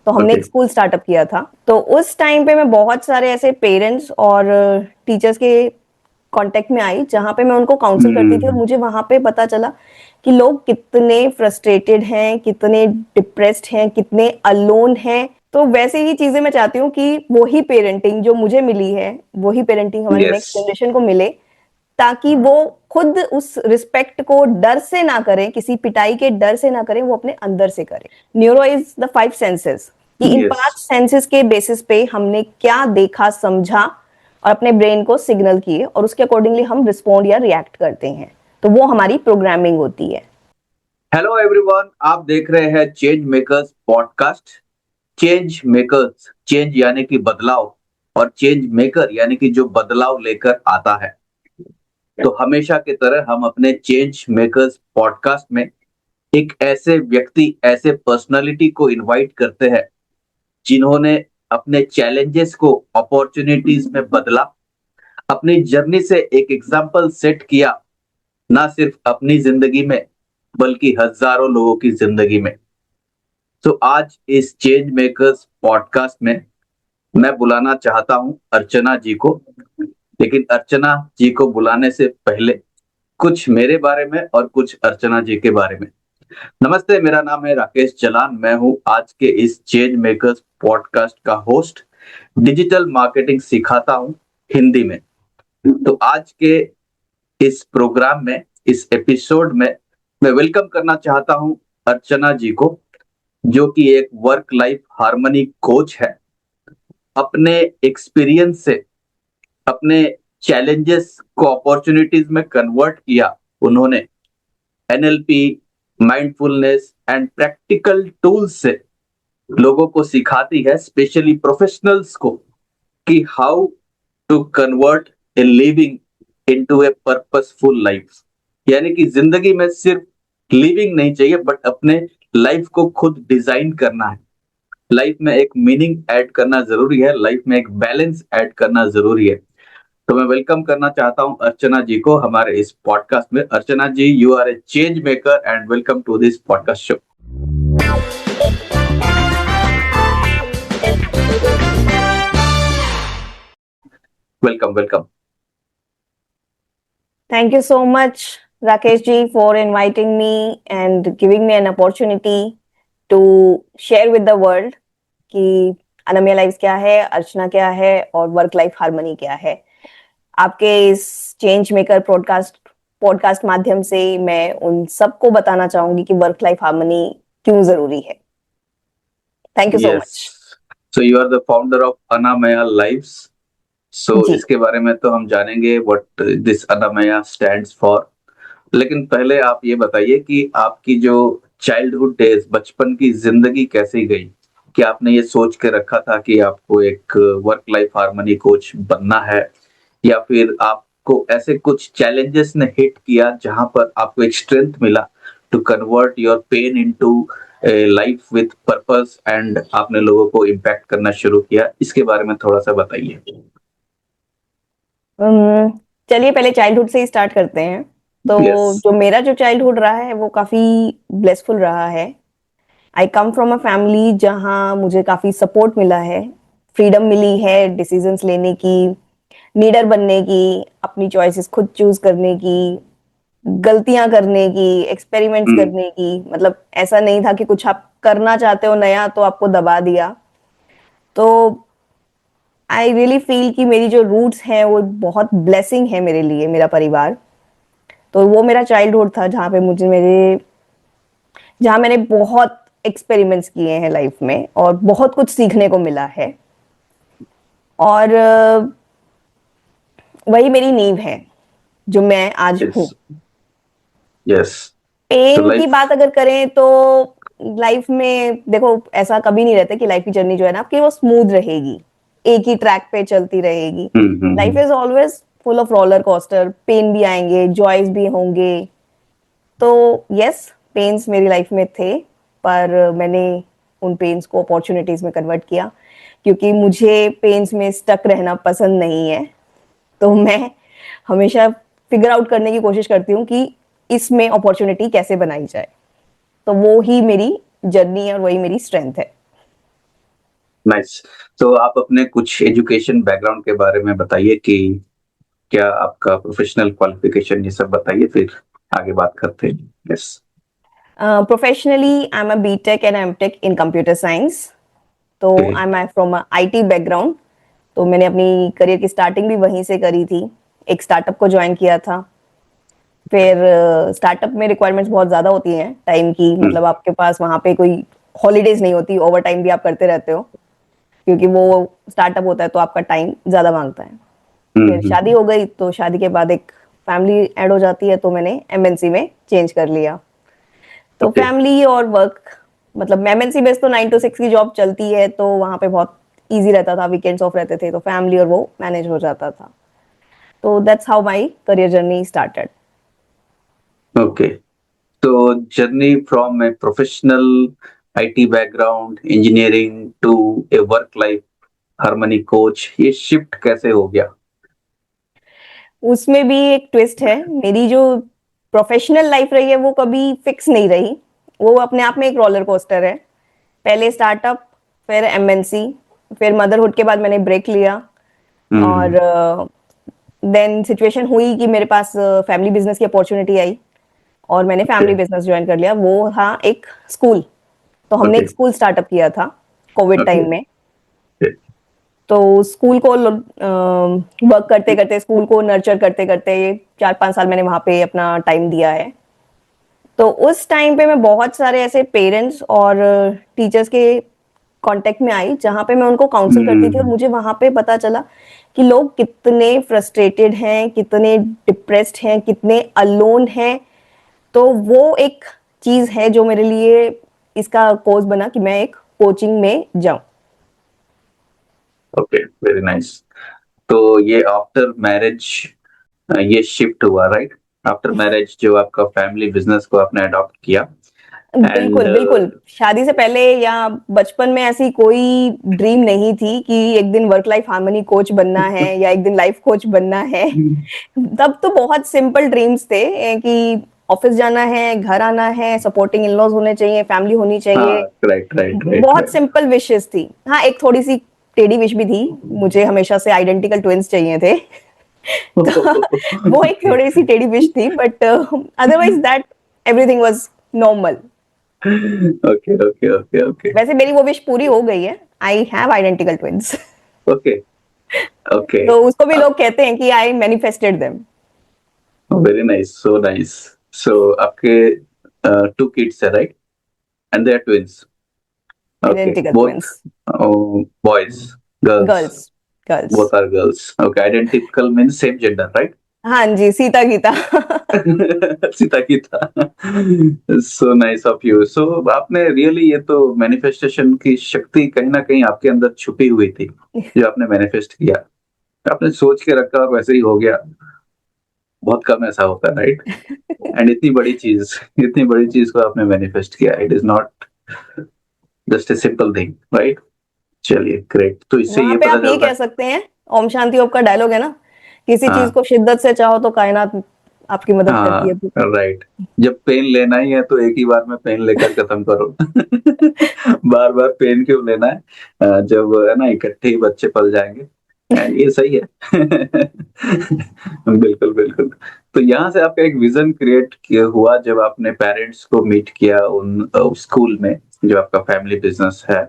तो हमने ओके। एक स्कूल स्टार्टअप किया था। तो उस टाइम पे मैं बहुत सारे ऐसे पेरेंट्स और टीचर्स के कांटेक्ट में आई जहाँ पे मैं उनको काउंसिल करती थी, और मुझे वहाँ पे पता चला कि लोग कितने फ्रस्ट्रेटेड हैं, कितने डिप्रेस्ड हैं, कितने अलोन हैं। तो वैसे ही चीजें मैं चाहती हूँ कि वही पेरेंटिंग जो मुझे मिली है, वही पेरेंटिंग हमारी यस। नेक्स्ट जनरेशन को मिले, ताकि वो खुद उस रिस्पेक्ट को डर से ना करें, किसी पिटाई के डर से ना करें, वो अपने अंदर से करें। न्यूरो इज द 5 सेंसेस, कि इन यस। 5 सेंसेस के बेसिस पे हमने क्या देखा, समझा और अपने ब्रेन को सिग्नल किए, और उसके अकॉर्डिंगली हम रिस्पॉन्ड या रिएक्ट करते हैं। तो वो हमारी प्रोग्रामिंग होती है। हेलो एवरीवन, आप देख रहे हैं change makers podcast. Change makers, change यानी कि बदलाव, और चेंज मेकर यानी कि जो बदलाव लेकर आता है। तो हमेशा की तरह हम अपने चेंज मेकर्स पॉडकास्ट में एक ऐसे व्यक्ति, ऐसे पर्सनालिटी को इनवाइट करते हैं जिन्होंने अपने चैलेंजेस को अपॉर्चुनिटीज में बदला, अपनी जर्नी से एक एग्जाम्पल सेट किया, ना सिर्फ अपनी जिंदगी में बल्कि हजारों लोगों की जिंदगी में। तो आज इस चेंज मेकर्स पॉडकास्ट में मैं बुलाना चाहता हूं अर्चना जी को। लेकिन अर्चना जी को बुलाने से पहले कुछ मेरे बारे में और कुछ अर्चना जी के बारे में। नमस्ते, मेरा नाम है राकेश चलान। मैं हूं आज के इस चेंज मेकर्स पॉडकास्ट का होस्ट। डिजिटल मार्केटिंग सिखाता हूं हिंदी में। तो आज के इस प्रोग्राम में, इस एपिसोड में मैं वेलकम करना चाहता हूं अर्चना जी को, जो कि एक वर्क लाइफ हार्मनी कोच है। अपने एक्सपीरियंस से अपने चैलेंजेस को अपॉर्चुनिटीज में कन्वर्ट किया उन्होंने। NLP, mindfulness and practical tools से लोगों को सिखाती है, स्पेशली प्रोफेशनल्स को, कि how to convert a living into a purposeful life. यानी कि जिंदगी में सिर्फ लिविंग नहीं चाहिए, बट अपने लाइफ को खुद डिजाइन करना है। लाइफ में एक मीनिंग ऐड करना जरूरी है, लाइफ में एक बैलेंस ऐड करना जरूरी है। तो मैं वेलकम करना चाहता हूं अर्चना जी को हमारे इस पॉडकास्ट में। Archana ji, you are a change maker and welcome to this podcast show. Welcome welcome. Thank you so much, Rakesh ji, for inviting me and giving me an opportunity to share with the world कि अनम्या life क्या है, अर्चना क्या है और work life harmony क्या है। आपके इस चेंज मेकर पॉडकास्ट माध्यम से मैं उन सबको बताना चाहूंगी कि वर्क लाइफ हार्मनी क्यों जरूरी है। Thank you so yes. Much. So you are the founder of Anamaya lives. So जी, इसके बारे में तो हम जानेंगे what this Anamaya stands for. लेकिन पहले आप ये बताइए कि आपकी जो चाइल्डहुड डेज, बचपन की जिंदगी कैसी गई? क्या आपने ये सोच के रखा था कि आपको एक वर्क लाइफ हार्मनी कोच बनना है, या फिर आपको ऐसे कुछ चैलेंजेस ने हिट किया जहां पर आपको एक स्ट्रेंथ मिला to convert your pain into life with purpose, and आपने लोगों को इम्पैक्ट करना शुरू किया? इसके बारे में थोड़ा सा बताइए। चलिए पहले चाइल्डहुड से ही स्टार्ट करते हैं। तो यस। जो चाइल्डहुड रहा है वो काफी ब्लेसफुल रहा है। आई कम फ्रॉम अ फैमिली जहाँ मुझे काफी सपोर्ट मिला है, फ्रीडम मिली है डिसीजंस लेने की, लीडर बनने की, अपनी चॉइसेस खुद चूज करने की, गलतियां करने की, एक्सपेरिमेंट्स हम्म। करने की। मतलब ऐसा नहीं था कि कुछ आप करना चाहते हो नया तो आपको दबा दिया। तो आई रियली फील कि मेरी जो रूट्स हैं वो बहुत ब्लेसिंग है मेरे लिए, मेरा परिवार। तो वो मेरा चाइल्डहुड था जहाँ मैंने बहुत एक्सपेरिमेंट्स किए हैं लाइफ में और बहुत कुछ सीखने को मिला है। और वही मेरी नींव है जो मैं आज यस। हूँ। यस। तो पेन की लाइफ। बात अगर करें तो लाइफ में देखो, ऐसा कभी नहीं रहता कि लाइफ की जर्नी जो है ना आपकी वो स्मूथ रहेगी, एक ही ट्रैक पे चलती रहेगी। Life is always full of roller coaster, pain भी आएंगे, जॉयज भी होंगे। तो यस, पेन्स मेरी लाइफ में थे, पर मैंने उन पेन्स को अपॉर्चुनिटीज में कन्वर्ट किया, क्योंकि मुझे पेन्स में स्टक रहना पसंद नहीं है। तो मैं हमेशा फिगर आउट करने की कोशिश करती हूँ कि इसमें अपॉर्चुनिटी कैसे बनाई जाए। तो वो ही मेरी जर्नी है और वही मेरी स्ट्रेंथ है। नाइस। तो आप अपने कुछ एजुकेशन बैकग्राउंड के बारे में बताइए कि क्या आपका प्रोफेशनल क्वालिफिकेशन, ये सब बताइए, फिर आगे बात करते हैं। Yes. Professionally, I'm a BTech and MTech in computer science. तो okay. I'm from a IT background. तो मैंने अपनी करियर की स्टार्टिंग भी वहीं से करी थी। एक स्टार्टअप को ज्वाइन किया था। फिर स्टार्टअप में रिक्वायरमेंट्स बहुत ज़्यादा होती हैं टाइम की, मतलब आपके पास वहाँ पे कोई हॉलीडेज नहीं होती, ओवर टाइम भी आप करते रहते हो, क्योंकि वो स्टार्टअप होता है तो आपका टाइम ज़्यादा मांगता है। फिर शादी हो गई, तो शादी के बाद एक फैमिली ऐड हो जाती है, तो मैंने एमएनसी में चेंज कर लिया। तो ओके। फैमिली और वर्क, मतलब एमएनसी बेस तो 9 to 6 की जॉब चलती है, तो वहाँ पे बहुत इजी रहता था, वीकेंड्स ऑफ रहते थे, तो फैमिली और वो मैनेज हो जाता था। तो that's how my career journey started. Okay. तो journey from a professional IT background, engineering, to a work life harmony coach, ये शिफ्ट कैसे हो गया? उसमें भी एक ट्विस्ट है। मेरी जो प्रोफेशनल लाइफ रही है वो कभी फिक्स नहीं रही, वो अपने आप में एक रोलर कोस्टर है। पहले स्टार्टअप, फिर एमएनसी, फिर मदरहुड के बाद मैंने ब्रेक लिया। हम्म। और देन सिचुएशन हुई कि मेरे पास फैमिली बिजनेस की अपॉर्चुनिटी आई, और मैंने ओके। फैमिली बिजनेस ज्वाइन कर लिया। वो था एक स्कूल। तो हमने ओके। एक स्कूल स्टार्टअप किया था कोविड ओके। टाइम में। तो स्कूल को वर्क करते करते, स्कूल को नर्चर करते करते 4-5 साल मैंने वहां पे अपना टाइम दिया है। तो उस टाइम पे मैं बहुत सारे ऐसे पेरेंट्स और टीचर्स के कांटेक्ट में आई, जहाँ पे मैं उनको काउंसिल करती थी, और हम्म। मुझे वहां पे पता चला कि लोग कितने फ्रस्ट्रेटेड हैं, कितने डिप्रेस्ड हैं, कितने अलोन हैं। तो वो एक चीज है जो मेरे लिए इसका कोर्स बना कि मैं एक कोचिंग में जाऊं। Okay, very nice. तो ये आफ्टर मैरिज ये शिफ्ट हुआ, राइट? आफ्टर मैरिज जो आपका फैमिली बिजनेस को आपने अडॉप्ट किया, एंड बिल्कुल बिल्कुल, शादी से पहले या बचपन में ऐसी कोई ड्रीम नहीं थी कि एक दिन वर्क लाइफ हार्मनी कोच बनना है या एक दिन लाइफ कोच बनना है। तब तो बहुत सिंपल ड्रीम्स थे कि ऑफिस जाना है, घर आना है, सपोर्टिंग इन लॉज होने चाहिए, फैमिली होनी हाँ, चाहिए। राइट राइट राइट बहुत राइट। सिंपल विशेस थी। हाँ, एक थोड़ी सी टेढ़ी विश भी थी, मुझे हमेशा से आइडेंटिकल ट्विंस चाहिए थे। तो वो एक ओके। थोड़ी सी टेढ़ी विश थी, but otherwise that everything was normal. Okay okay okay okay वैसे मेरी वो विश पूरी हो गई है, I have identical twins. Okay okay. तो उसको भी लोग कहते हैं कि I manifested them. Very nice, so nice. So आपके टू किड्स है, right? And they are twins? Okay, identical both twins. Boys, girls? Girls. Girls. Both are girls. Okay, identical means same gender, right? हाँ जी, सीता गीता। सीता की था। So nice of you. So आपने really, ये तो manifestation की शक्ति कहीं ना कहीं आपके अंदर छुपी हुई थी, जो आपने मैनिफेस्ट किया। आपने सोच के रखा और वैसे ही हो गया। बहुत कम ऐसा होता है, राइट? एंड इतनी बड़ी चीज को आपने मैनिफेस्ट किया। It is not just a simple thing, right? चलिए, ग्रेट। तो इससे वहां ये पे पता आप ये चलता कह है। सकते हैं, ओम शांति ओम का डायलॉग है ना, किसी चीज हाँ को शिद्दत से चाहो तो कायनात आपकी मदद करती हाँ, है। राइट। जब पेन लेना ही है तो एक ही बार में पेन लेकर खत्म करो। बार बार पेन क्यों लेना है? जब है ना, इकट्ठे ही बच्चे पल जाएंगे। एंड ये सही है। बिल्कुल बिल्कुल। तो यहाँ से आपका एक विजन क्रिएट किया हुआ जब आपने पेरेंट्स को मीट किया उन स्कूल में, जो आपका फैमिली बिजनेस है।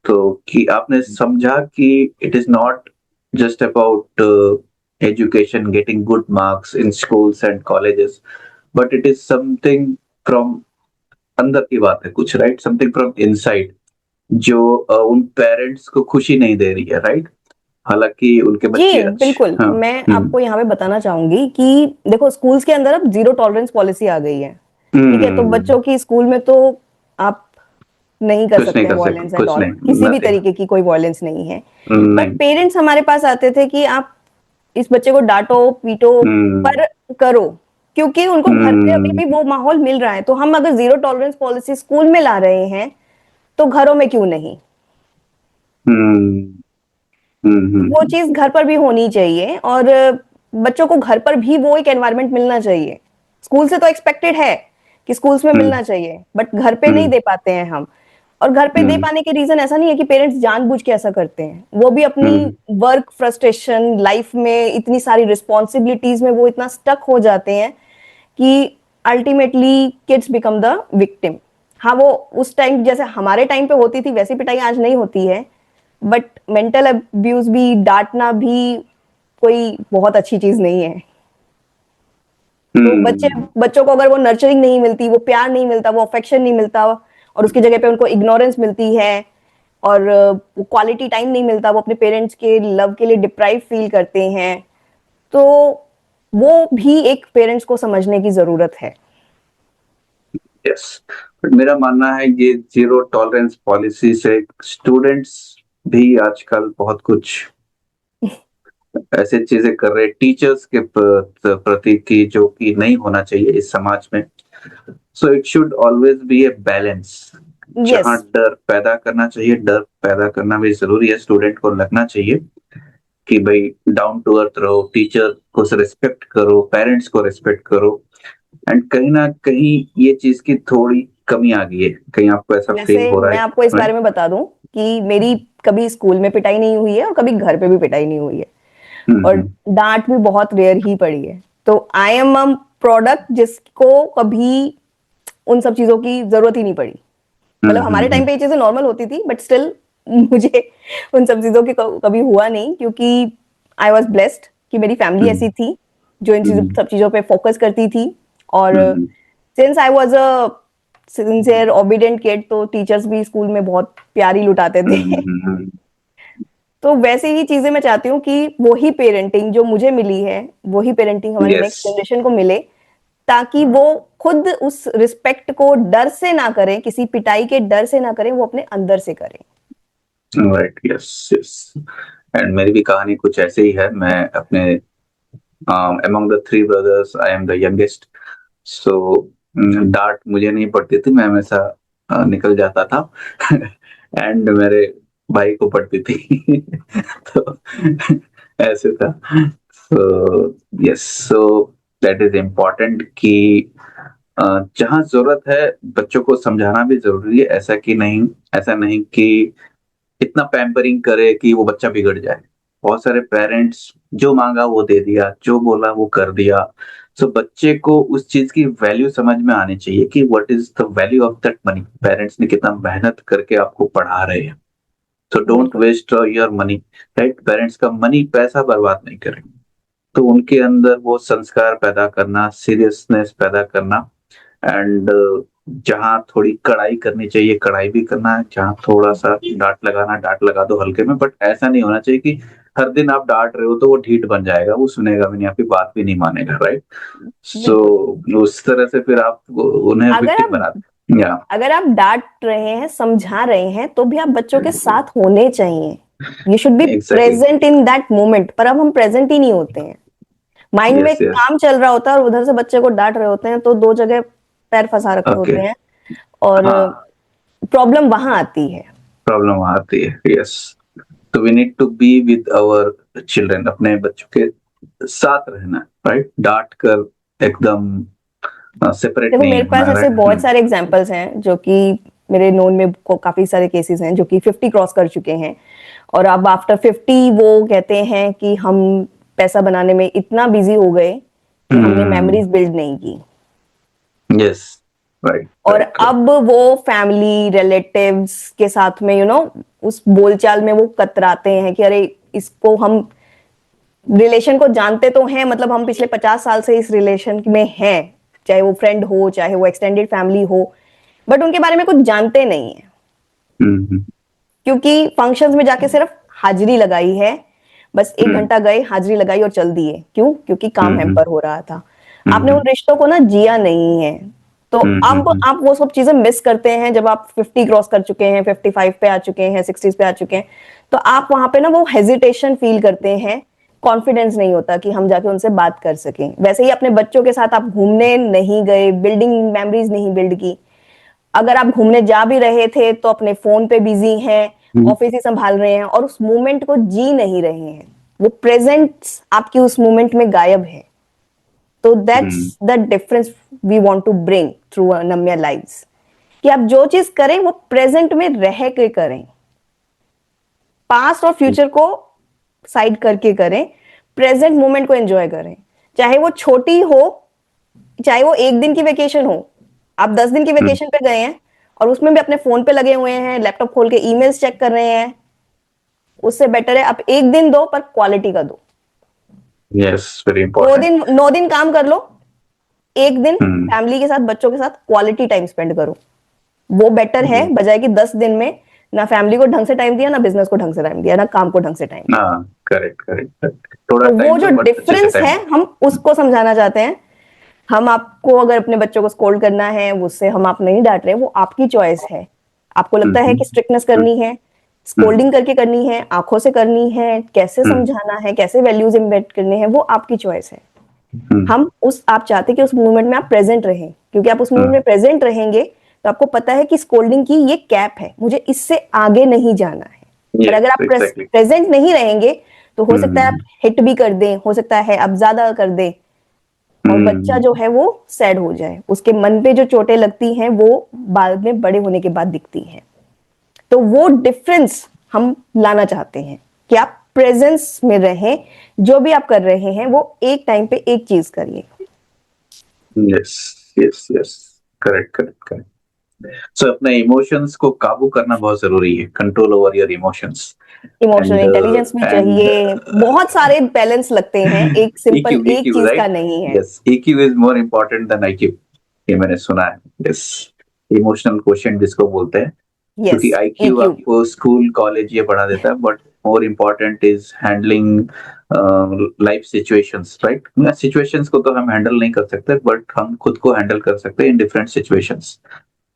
तो कि आपने समझा कि it is not just about education, getting good marks in schools and colleges, but it is something from अंदर की बात है कुछ, राइट? समथिंग फ्रॉम इनसाइड, जो उन पेरेंट्स को खुशी नहीं दे रही है, राइट? हालांकि उनके बच्चे जी अच्छे, बिल्कुल, हाँ। मैं आपको यहाँ पे बताना चाहूंगी कि देखो, स्कूल्स के अंदर अब जीरो टॉलरेंस पॉलिसी आ गई है। ठीक है, तो हम्म। बच्चों की स्कूल में तो आप नहीं कर कुछ नहीं सकते हैं कर सकते, वॉयलेंस एंड कुछ ऑल, नहीं, किसी भी नथिंग। तरीके की कोई वॉयलेंस नहीं है। बट नहीं। पेरेंट्स हमारे पास आते थे कि आप इस बच्चे को डांटो पीटो, हम्म। पर करो, क्योंकि उनको घर पे अभी हम्म। भी वो माहौल मिल रहा है। तो हम अगर जीरो टॉलरेंस पॉलिसी स्कूल में ला रहे हैं, तो घरों में क्यों नहीं? हम्म। वो चीज घर पर भी होनी चाहिए, और बच्चों को घर पर भी वो एक एनवायरनमेंट मिलना चाहिए। स्कूल से तो एक्सपेक्टेड है कि स्कूल्स में हम्म। मिलना चाहिए, बट घर पे नहीं हम्म। दे पाते हैं हम। और घर पे दे पाने के रीजन ऐसा नहीं है कि पेरेंट्स जानबूझ के ऐसा करते हैं, वो भी अपनी वर्क फ्रस्ट्रेशन, लाइफ में इतनी सारी रिस्पॉन्सिबिलिटीज में वो इतना स्टक हो जाते हैं कि ultimately kids become the victim. हाँ, वो उस टाइम जैसे हमारे टाइम पे होती थी वैसी पिटाई आज नहीं होती है, बट मेंटल अब्यूज भी, डांटना भी कोई बहुत अच्छी चीज नहीं है। तो बच्चों को अगर वो नर्चरिंग नहीं मिलती, वो प्यार नहीं मिलता, वो अफेक्शन नहीं मिलता, और उसकी जगह पे उनको इग्नोरेंस मिलती है, और क्वालिटी टाइम नहीं मिलता, वो अपने पेरेंट्स के लव के लिए डिप्राइव फील करते हैं, तो वो भी एक पेरेंट्स को समझने की जरूरत है। यस, बट मेरा मानना है ये जीरो टॉलरेंस पॉलिसी से स्टूडेंट्स भी आजकल बहुत कुछ ऐसे चीजें कर रहे, टीचर्स के प्रति की जो कि नहीं होना चाहिए इस समाज में। So it should always be a balance. जहां यस, डर पैदा करना चाहिए, डर पैदा करना भी जरूरी है, स्टूडेंट को लगना चाहिए कि भाई डाउन टू अर्थ रहो, टीचर को रिस्पेक्ट करो, पेरेंट्स को रिस्पेक्ट करो। एंड कहीं ना कहीं ये चीज की थोड़ी कमी आ गई है, कहीं आपको ऐसा फील वैसे हो रहा मैं है? आपको इस right? बारे में बता दूं कि मेरी कभी स्कूल में पिटाई नहीं हुई है और कभी घर पे भी पिटाई नहीं हुई है, और हम्म, डांट भी बहुत रेयर ही पड़ी है। तो आई एम अ प्रोडक्ट जिसको कभी उन सब चीजों की जरूरत ही नहीं पड़ी। मतलब हमारे टाइम पे ये चीजें नॉर्मल होती थी, बट स्टिल मुझे उन सब चीजों की कभी हुआ नहीं, क्योंकि आई वॉज ब्लेस्ड कि मेरी फैमिली हम्म, ऐसी थी जो इन हम्म, सब चीजों पे फोकस करती थी। और hmm, since I was a sincere obedient kid, तो टीचर्स भी स्कूल में बहुत प्यारी लुटाते थे। हम्म, तो वैसे ही चीजें मैं चाहती हूँ कि वही पेरेंटिंग जो मुझे मिली है, वही पेरेंटिंग हमारी यस, नेक्स्ट जनरेशन को मिले, ताकि वो खुद उस रिस्पेक्ट को डर से ना करें, किसी पिटाई के डर से ना करें, वो अपने अंदर से करें। Right, yes, yes. एंड मेरी भी कहानी कुछ ऐसे ही है। मैं अपने among the three brothers I am the youngest. So डांट मुझे नहीं पड़ती थी, मैं हमेशा निकल जाता था। एंड मेरे भाई को पड़ती थी। तो ऐसे था। So yes, so that is important कि जहाँ जरूरत है बच्चों को समझाना भी जरूरी है। ऐसा नहीं कि इतना पैम्परिंग करे कि वो बच्चा बिगड़ जाए। बहुत सारे पेरेंट्स जो मांगा वो दे दिया, जो बोला वो कर दिया। सो बच्चे को उस चीज की वैल्यू समझ में आनी चाहिए कि what is the value of that money. Parents ने कितना मेहनत करके आपको पढ़ा रहे हैं। सो डोंट बिल्कुल। Waste your money. Right, parents का मनी, पैसा बर्बाद नहीं करें। तो उनके अंदर वो संस्कार पैदा करना, सीरियसनेस पैदा करना। एंड जहाँ थोड़ी कड़ाई करनी चाहिए कड़ाई भी करना है, जहाँ थोड़ा सा डांट लगाना डांट लगा दो हल्के में। बट ऐसा नहीं होना चाहिए कि हर दिन आप डांट रहे हो तो वो ढीठ बन जाएगा, वो सुनेगा भी नहीं, आपकी बात भी नहीं मानेगा। राइट। सो बिल्कुल। उस तरह से फिर आप उन्हें अगर विक्टिम आप बनाते। या अगर आप डांट रहे हैं, समझा रहे हैं, तो भी आप बच्चों के साथ होने चाहिए। You should be exactly, present in that moment, पर अब हम प्रेजेंट ही नहीं होते हैं। माइंड में यस, यस, काम चल रहा होता है और उधर से बच्चे को डांट रहे होते हैं, तो दो जगह पैर फंसा रखे ओके, होते हैं, और हाँ, प्रॉब्लम वहां आती है। प्रॉब्लम आती है, यस। तो we need to be with our children, अपने बच्चों के साथ रहना। राइट, डांट कर एकदम सेपरेट देखो, नहीं मेरे पास होना। ऐसे राइट। बहुत सारे एग्जांपल्स हैं जो कि मेरे नोन में काफी सारे केसेस हैं जो कि 50 क्रॉस कर चुके हैं, और अब आफ्टर 50 वो कहते हैं कि हम पैसा बनाने में इतना बिजी हो गए कि हमने मेमोरीज बिल्ड नहीं की। यस, राइट, और राइट, राइट। अब वो फैमिली रिलेटिव्स के साथ में उस बोलचाल में वो कतराते हैं कि अरे, इसको हम रिलेशन को जानते तो हैं, मतलब हम पिछले 50 साल से इस रिलेशन में हैं, चाहे वो फ्रेंड हो, चाहे वो एक्सटेंडेड फैमिली हो, बट उनके बारे में कुछ जानते नहीं है, हम्म, क्योंकि फंक्शंस में जाके सिर्फ हाजिरी लगाई है। बस एक हम्म, घंटा गए, हाजिरी लगाई और चल दिए। क्यों? क्योंकि काम हम्म, हैम्पर हो रहा था। आपने उन हम्म, रिश्तों को ना जिया नहीं है। तो अब हम्म, आप वो सब चीजें मिस करते हैं जब आप 50 क्रॉस कर चुके हैं, 55 पे आ चुके हैं, 60 पे आ चुके हैं। तो आप वहां पे ना वो हेजिटेशन फील करते हैं, कॉन्फिडेंस नहीं होता कि हम जाके उनसे बात कर सकें। वैसे ही अपने बच्चों के साथ आप घूमने नहीं गए, बिल्डिंग मेमोरीज नहीं बिल्ड की। अगर आप घूमने जा भी रहे थे तो अपने फोन पे बिजी हैं, हम्म, ऑफिस ही संभाल रहे हैं, और उस मोमेंट को जी नहीं रहे हैं। वो प्रेजेंस आपकी उस मोमेंट में गायब है। तो that's hmm, the difference we want to bring through Namya lives, कि आप जो चीज करें वो प्रेजेंट में रह के करें, पास्ट और फ्यूचर को साइड करके करें, प्रेजेंट मोमेंट को एंजॉय करें। चाहे वो छोटी हो, चाहे वो एक दिन की वेकेशन हो, आप 10 दिन की वेकेशन पे गए हैं और उसमें भी अपने फोन पे लगे हुए हैं, लैपटॉप खोल के ईमेल्स चेक कर रहे हैं, उससे बेटर है आप एक दिन दो पर क्वालिटी का दो। यस, वेरी 9 दिन इंपॉर्टेंट। 9 दिन काम कर लो, एक दिन फैमिली के साथ, बच्चों के साथ क्वालिटी टाइम स्पेंड करो। वो बेटर है बजाय कि 10 दिन में ना फैमिली को ढंग से टाइम दिया, ना बिजनेस को ढंग से टाइम दिया, ना काम को ढंग से टाइम दिया। हाँ, करेक्ट करेक्ट, थोड़ा तो वो टाइम जो दो बट अच्छे से डिफरेंस टाइम है दो। हम उसको समझाना चाहते हैं। हम आपको अगर अपने बच्चों को स्कोल्ड करना है, उससे हम आप नहीं डांट रहे, वो आपकी चॉइस है। आपको लगता है कि स्ट्रिक्टनेस करनी है, स्कोल्डिंग करके करनी है, आंखों से करनी है, कैसे समझाना है, कैसे वैल्यूज इम्बेड करने हैं, वो आपकी चॉइस है। हम उस आप चाहते कि उस मूवमेंट में आप प्रेजेंट रहें, क्योंकि आप उस मूवमेंट में प्रेजेंट रहेंगे तो आपको पता है कि स्कोल्डिंग की ये कैप है, मुझे इससे आगे नहीं जाना है। पर अगर यस, आप एग्जैक्टली। प्रेजेंट नहीं रहेंगे तो हो सकता है आप हिट भी कर दें, हो सकता है आप ज्यादा कर दें, और बच्चा जो है वो सैड हो जाए, उसके मन पे जो चोटें लगती हैं वो बाद में बड़े होने के बाद दिखती हैं। तो वो डिफरेंस हम लाना चाहते हैं कि आप प्रेजेंस में रहें, जो भी आप कर रहे हैं वो एक टाइम पे एक चीज करिए। Yes yes yes, correct correct correct. So अपने इमोशंस को काबू करना बहुत जरूरी है, control over your emotions. Emotional and intelligence भी एंड चाहिए, बहुत सारे बैलेंस लगते हैं, एक सिंपल EQ एक EQ चीज का राइट। नहीं है। Yes, EQ is more important then IQ, ये मैंने सुना है। यस, इमोशनल क्वेश्चन जिसको बोलते हैं, क्योंकि यस, IQ EQ। आपको स्कूल कॉलेज ये पढ़ा देता है, but more important is handling life situations, right. Situations को तो हम हैंडल नहीं कर सकते, बट हम खुद को हैंडल कर सकते हैं इन डिफरेंट सिचुएशंस।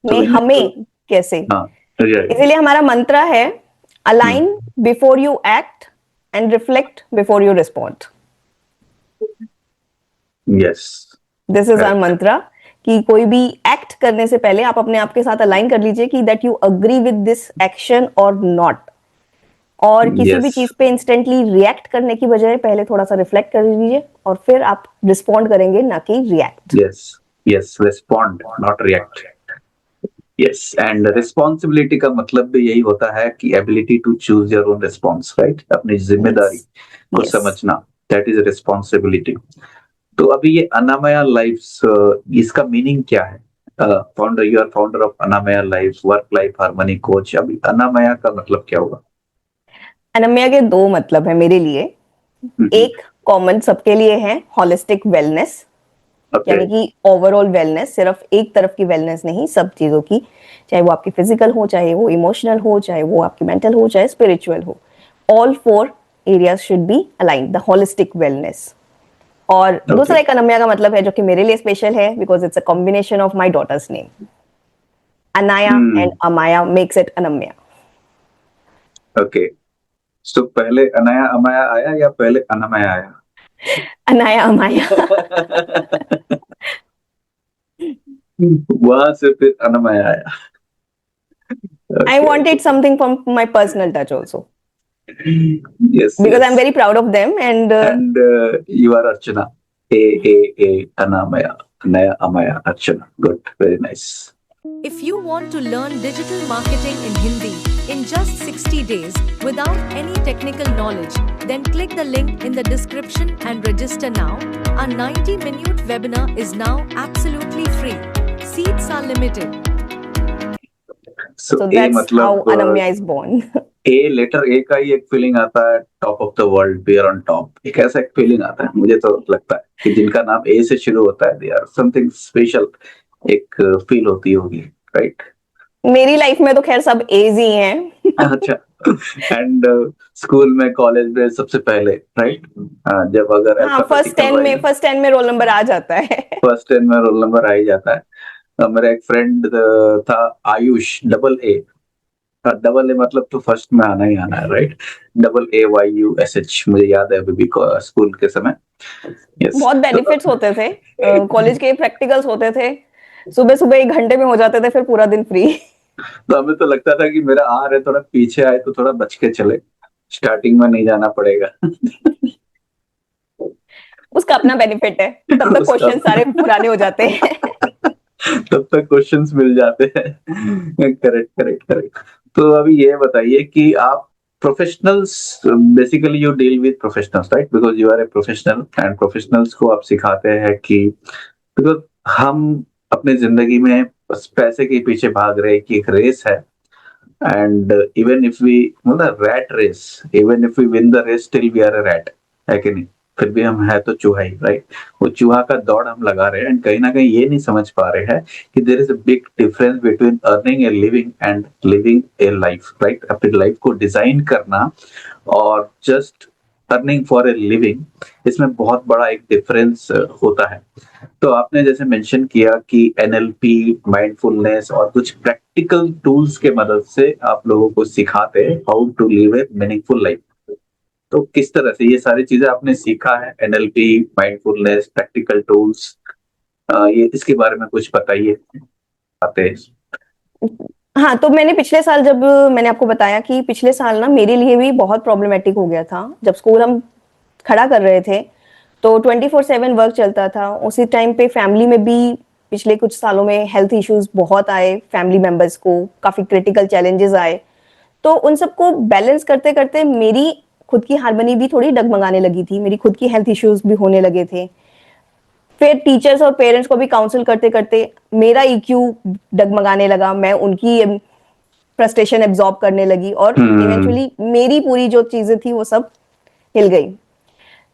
तो में वी नीड टू, हमें कैसे, हाँ, राइट। इसीलिए हमारा मंत्र है, align before you act and reflect before you respond. Yes, this is our correct. Mantra, कि कोई भी एक्ट करने से पहले आप अपने आप के साथ अलाइन कर लीजिए कि that you agree with this action और नॉट। और किसी भी यस चीज पे इंस्टेंटली रिएक्ट करने की बजाय पहले थोड़ा सा रिफ्लेक्ट कर लीजिए और फिर आप रिस्पॉन्ड करेंगे, ना कि react. Yes yes, respond not react. Yes, and responsibility का मतलब भी यही होता है कि ability to choose your own response, right. अपनी यस, जिम्मेदारी को यस। समझना, दैट इज रिस्पॉन्सिबिलिटी। तो अभी ये अनामया लाइफ्स, इसका मीनिंग क्या है? Founder, you are founder of Anamaya life, work life harmony coach. अभी अनामया का मतलब क्या हुआ? अनम्या के दो मतलब है मेरे लिए। एक कॉमन सबके लिए है, हॉलिस्टिक वेलनेस, ओके। यानी कि ओवरऑल वेलनेस, सिर्फ एक तरफ की वेलनेस नहीं, सब चीजों की, चाहे वो आपकी फिजिकल हो, चाहे वो इमोशनल हो, चाहे वो आपकी मेंटल हो, चाहे स्पिरिचुअल हो, all 4 areas should be aligned, the holistic wellness. और ओके। दूसरा एक अनम्या का मतलब है जो कि मेरे लिए स्पेशल है, because it's a combination of my daughter's name, Anaya and Amaya makes it Anamya. Okay, so पहले अनाया अमाया आया या पहले अनामया आया? अनाया अमाया। वहां से फिर अनामया आया। I okay wanted okay. something from my personal touch also, yes because yes. I'm very proud of them, and And you are Archana. Anamaya. Naya Amaya Archana. Good. Very nice. If you want to learn digital marketing in Hindi in just 60 days without any technical knowledge, then click the link in the description and register now. Our 90-minute webinar is now absolutely free. Seats are limited. So so A that's how मतलब Anamya is born. A, letter A का ही एक feeling आता है, top of the world, we are on top. एक ऐसा एक feeling आता है, मुझे तो लगता है कि जिनका नाम A से शुरू होता है, दे आर समथिंग स्पेशल, एक फील होती होगी, राइट? मेरी लाइफ में तो खैर सब एज ही हैं। अच्छा। एंड स्कूल में, कॉलेज में सबसे पहले, राइट? जब अगर हाँ, अल्फाबेटिकल वाइज, फर्स्ट 10 में रोल नंबर आ जाता है। फर्स्ट 10 में रोल नंबर आ ही जाता है। मेरा एक फ्रेंड था, आयुष, डबल ए मतलब तो फर्स्ट में आना ही आना है, राइट? AAYUSH, मुझे याद है अभी भी स्कूल के समय। यस। बहुत बेनिफिट्स होते थे, कॉलेज के प्रैक्टिकल्स होते थे, सुबह सुबह 1 घंटे में हो जाते थे, फिर पूरा दिन फ्री। तो हमें तो लगता था कि मेरा आ रहे, थोड़ा पीछे आए तो थोड़ा बच के चले, स्टार्टिंग में नहीं जाना पड़ेगा। उसका अपना बेनिफिट है, तब तक उसका क्वेश्चन सारे पुराने हो जाते हैं। तब तक क्वेश्चंस मिल जाते हैं। Correct correct correct. तो अभी ये बताइए कि आप professionals, basically you deal with professionals right, because you are a professional and professionals को आप सिखाते हैं कि बिकॉज हम अपने जिंदगी में बस पैसे के पीछे भाग रहे हैं कि एक रेस है, एंड इवन इफ वी, मतलब rat race, even if we win the race still we are a rat, है कि नहीं? फिर भी हम है तो चूहा ही, राइट? वो चूहा का दौड़ हम लगा रहे हैं एंड कहीं ना कहीं ये नहीं समझ पा रहे हैं कि there is a big difference between earning a living and living a life, right? अपनी लाइफ को डिजाइन करना और just earning for a living, इसमें बहुत बड़ा एक डिफरेंस होता है। तो आपने जैसे मेंशन किया कि एनएलपी, माइंडफुलनेस और कुछ प्रैक्टिकल टूल्स के मदद से आप लोगों को सिखाते हैं how to live a meaningful life. तो किस तरह से ये सारी चीजें आपने सीखा है, एनएलपी, माइंडफुलनेस, प्रैक्टिकल टूल्स, ये इसके बारे में कुछ बताइए आते हैं। हाँ, तो मैंने पिछले साल, जब मैंने आपको बताया कि पिछले साल ना मेरे लिए भी बहुत प्रॉब्लमेटिक हो गया था। जब स्कूल हम खड़ा कर रहे थे तो 24/7 वर्क चलता था। उसी टाइम पे फैमिली में भी पिछले कुछ सालों में हेल्थ इश्यूज बहुत आए, फैमिली मेंबर्स को काफी क्रिटिकल चैलेंजेस आए। तो उन सबको बैलेंस करते करते मेरी खुद की हार्मनी भी थोड़ी डगमगाने लगी थी, मेरी खुद की हेल्थ इश्यूज भी होने लगे थे। फिर टीचर्स और पेरेंट्स को भी काउंसिल करते करते मेरा ईक्यू डगमगाने लगा, मैं उनकी फ्रस्ट्रेशन एब्जॉर्ब करने लगी और इवेंचुअली मेरी पूरी जो चीजें थी वो सब हिल गई।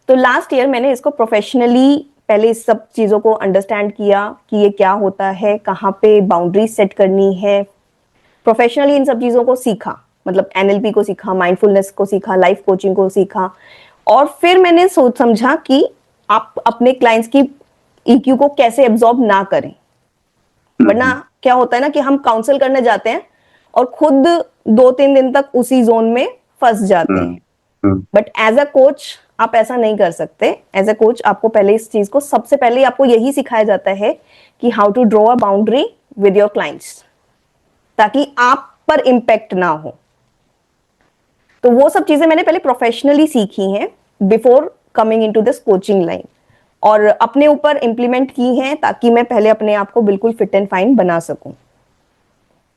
तो लास्ट ईयर मैंने इसको प्रोफेशनली पहले इस सब चीजों को अंडरस्टैंड किया कि ये क्या होता है, कहाँ पे बाउंड्री सेट करनी है। प्रोफेशनली इन सब चीजों को सीखा, मतलब एनएलपी को सीखा, माइंडफुलनेस को सीखा, लाइफ कोचिंग को सीखा। और फिर मैंने सोच समझा कि आप अपने क्लाइंट्स की ईक्यू को कैसे एब्जॉर्ब ना करें। वरना क्या होता है ना कि हम काउंसिल करने जाते हैं और खुद 2-3 दिन तक उसी जोन में फंस जाते हैं। बट एज अ कोच आप ऐसा नहीं कर सकते। एज अ कोच आपको पहले इस चीज को, सबसे पहले आपको यही सिखाया जाता है कि how to draw a boundary with your clients, ताकि आप पर इम्पैक्ट ना हो। तो वो सब चीजें मैंने पहले प्रोफेशनली सीखी हैं before coming into this coaching line, और अपने ऊपर इंप्लीमेंट की हैं ताकि मैं पहले अपने आप को बिल्कुल फिट एंड फाइन बना सकूं।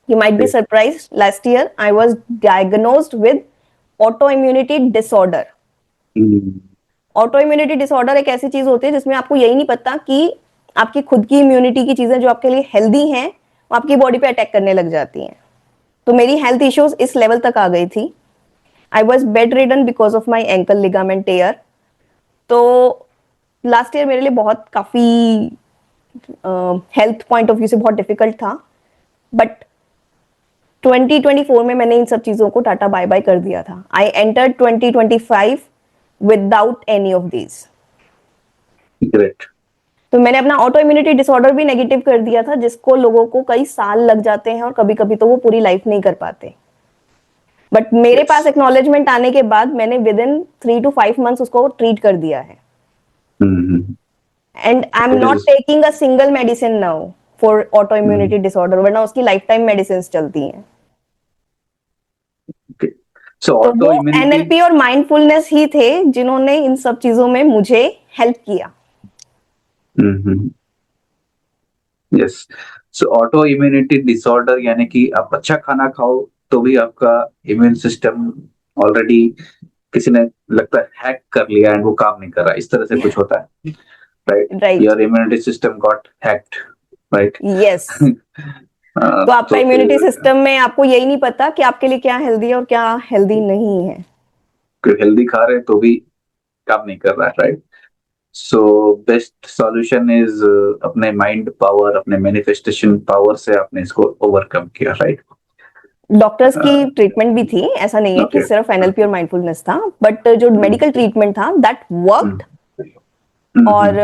You might be surprised, last year I was diagnosed with autoimmunity disorder. Autoimmunity disorder एक ऐसी चीज होती है जिसमें आपको यही नहीं पता कि आपकी खुद की इम्यूनिटी की चीजें जो आपके लिए हेल्दी हैं वो आपकी बॉडी पे अटैक करने लग जाती हैं। तो मेरी हेल्थ इश्यूज इस लेवल तक आ गई थी। I was bed ridden because of my ankle ligament tear. तो लास्ट ईयर मेरे लिए बहुत काफी हेल्थ पॉइंट ऑफ व्यू से बहुत डिफिकल्ट था। बट 2024 में मैंने इन सब चीजों को टाटा बाय बाय कर दिया था। I entered 2025 without any of these. Great. तो मैंने अपना ऑटो इम्यूनिटी डिसऑर्डर भी नेगेटिव कर दिया था, जिसको लोगों को कई साल लग जाते हैं और कभी कभी तो वो पूरी लाइफ नहीं कर पाते। बट मेरे पास एक्नॉलेजमेंट आने के बाद मैंने विद इन 3 to 5 मंथ्स उसको ट्रीट कर दिया है। And I am not taking a single medicine now for auto immunity disorder, वरना उसकी लाइफ टाइम मेडिसिन चलती हैं। So, तो वो एनएलपी और माइंडफुलनेस ही थे जिन्होंने इन सब चीजों में मुझे हेल्प किया। यस। सो ऑटो इम्यूनिटी डिसऑर्डर यानी कि आप अच्छा खाना खाओ तो भी आपका इम्यून सिस्टम ऑलरेडी किसी ने लगता है हैक कर लिया एंड वो काम नहीं कर रहा, इस तरह से कुछ होता है, right? Your immunity system got hacked, right? Yes. तो आपका इम्यूनिटी सिस्टम में आपको यही नहीं पता कि आपके लिए क्या हेल्दी है और क्या हेल्दी नहीं है। हेल्दी खा रहे तो भी काम नहीं कर रहा है, right? So best solution is अपने माइंड पावर, अपने मैनिफेस्टेशन पावर से आपने इसको ओवरकम किया, राइट? डॉक्टर्स की ट्रीटमेंट भी थी, ऐसा नहीं है कि सिर्फ एनएलपी और माइंडफुलनेस था, बट जो मेडिकल ट्रीटमेंट था दैट वर्कड। और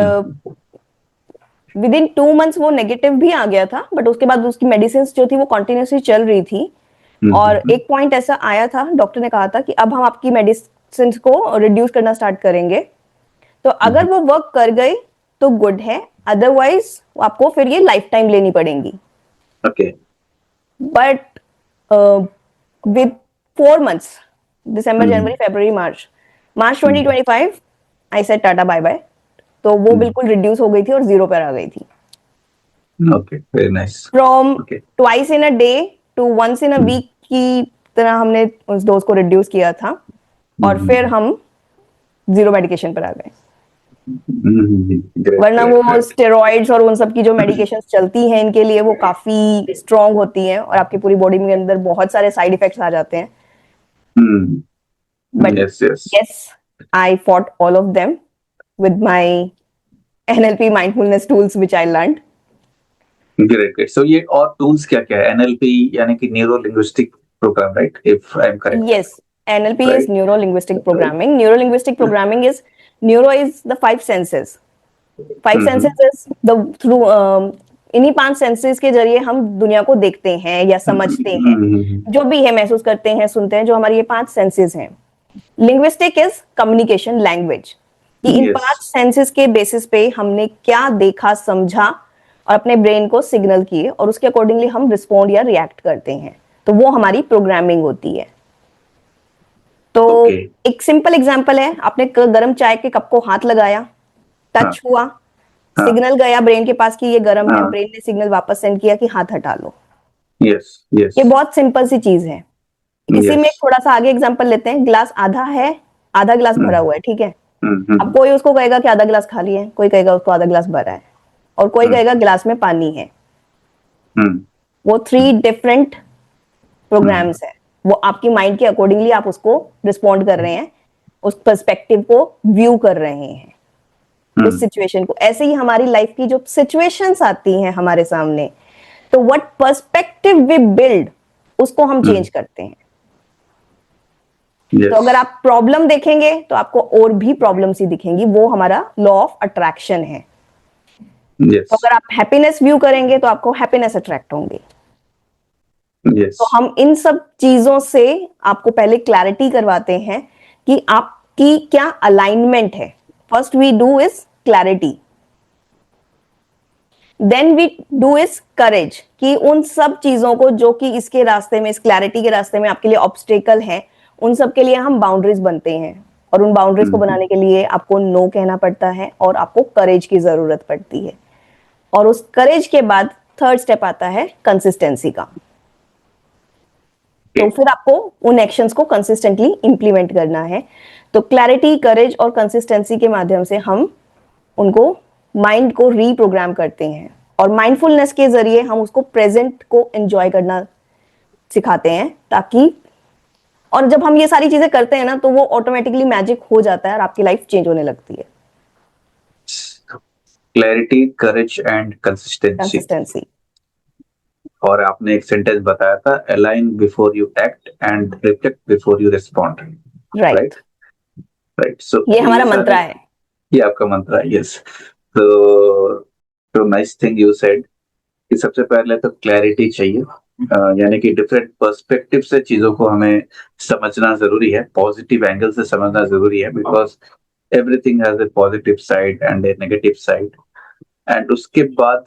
विद इन 2 मंथ्स वो नेगेटिव भी आ गया था, बट उसके बाद उसकी मेडिसिन जो थी वो कंटिन्यूसली चल रही थी। और एक पॉइंट ऐसा आया था, डॉक्टर ने कहा था कि अब हम आपकी मेडिसिन को रिड्यूस करना स्टार्ट करेंगे, तो अगर वो वर्क कर गई तो गुड है, अदरवाइज आपको फिर ये लाइफ टाइम लेनी पड़ेंगी। Okay. But with 4 months, December, January, February, March 2025 I said tata bye bye. तो वो बिल्कुल रिड्यूस हो गई थी और 0 पर आ गई थी। Okay, very nice. From okay, twice in a day to once in a week की तरह हमने उस डोज को रिड्यूस किया था, और फिर हम जीरो मेडिकेशन पर आ गए। ग्रेट वरना ग्रेट वो ग्रेट। स्टेरॉइड्स और उन सब की जो मेडिकेशंस चलती हैं इनके लिए, वो काफी स्ट्रांग होती हैं और आपकी पूरी बॉडी में अंदर बहुत सारे साइड इफेक्ट्स आ जाते हैं। But yes yes. yes, I fought all of them with my NLP mindfulness tools which I learned. Great great. So ये और टूल्स क्या क्या है? एनएलपी यानी कि neuro linguistic program, right? If I am correct, Yes, NLP is right? neuro linguistic right. programming. Neuro linguistic programming is, neuro is the five senses. Five senses is the through इन्हीं पांच senses के जरिए हम दुनिया को देखते हैं या समझते हैं, जो भी है महसूस करते हैं, सुनते हैं, जो हमारी ये पांच सेंसेस हैं। लिंग्विस्टिक इज कम्युनिकेशन लैंग्वेज, कि इन Yes. पांच सेंसेस के बेसिस पे हमने क्या देखा, समझा और अपने ब्रेन को सिग्नल किए और उसके अकॉर्डिंगली हम रिस्पॉन्ड या रिएक्ट करते हैं, तो वो हमारी प्रोग्रामिंग होती है। तो Okay. एक सिंपल एग्जांपल है, आपने गर्म चाय के कप को हाथ लगाया, टच हुआ, सिग्नल गया ब्रेन के पास कि ये गर्म है, ब्रेन ने सिग्नल वापस सेंड किया कि हाथ हटा लो। Yes, yes. ये बहुत सिंपल सी चीज है। इसी में Yes. थोड़ा सा आगे एग्जांपल लेते हैं। ग्लास आधा है, आधा ग्लास भरा हुआ है, ठीक है। हम्म, अब कोई उसको कहेगा कि आधा ग्लास खाली है, कोई कहेगा उसको आधा ग्लास भरा है, और कोई कहेगा गिलास में पानी है। वो थ्री डिफरेंट प्रोग्राम्स है, वो आपकी माइंड के अकॉर्डिंगली आप उसको रिस्पॉन्ड कर रहे हैं, उस पर्सपेक्टिव को व्यू कर रहे हैं, उस सिचुएशन को। ऐसे ही हमारी लाइफ की जो सिचुएशंस आती हैं हमारे सामने, तो व्हाट पर्सपेक्टिव वी बिल्ड, उसको हम चेंज करते हैं। Yes. तो अगर आप प्रॉब्लम देखेंगे तो आपको और भी प्रॉब्लम्स ही दिखेंगी, वो हमारा लॉ ऑफ अट्रैक्शन है। Yes. तो अगर आप हैप्पीनेस व्यू करेंगे तो आपको हैप्पीनेस अट्रैक्ट होंगे। Yes. तो हम इन सब चीजों से आपको पहले क्लैरिटी करवाते हैं कि आपकी क्या अलाइनमेंट है। First we do is clarity, then we do is courage, कि उन सब चीजों को जो कि इसके रास्ते में, इस क्लैरिटी के रास्ते में आपके लिए ऑब्स्टेकल है, उन सब के लिए हम बाउंड्रीज बनते हैं। और उन बाउंड्रीज को बनाने के लिए आपको नो कहना पड़ता है और आपको करेज की जरूरत पड़ती है। और उस करेज के बाद थर्ड स्टेप आता है कंसिस्टेंसी का। तो फिर आपको उन एक्शंस को कंसिस्टेंटली इंप्लीमेंट करना है। तो क्लैरिटी, करेज और कंसिस्टेंसी के माध्यम से हम उनको, माइंड को रीप्रोग्राम करते हैं, और माइंडफुलनेस के जरिए हम उसको प्रेजेंट को एंजॉय करना सिखाते हैं, ताकि, और जब हम ये सारी चीजें करते हैं ना, तो वो ऑटोमेटिकली मैजिक हो जाता है और आपकी लाइफ चेंज होने लगती है। Clarity, courage and consistency. और आपने एक सेंटेंस बताया था, align before you act and reflect before you respond, right. Right. So ये हमारा मंत्र है, ये आपका मंत्र है। यस। तो नाइस थिंग यू सेड कि सबसे पहले तो क्लैरिटी चाहिए, यानी कि डिफरेंट पर्सपेक्टिव से चीजों को हमें समझना जरूरी है, पॉजिटिव एंगल से समझना जरूरी है, because everything has a positive side and A negative side. And उसके बाद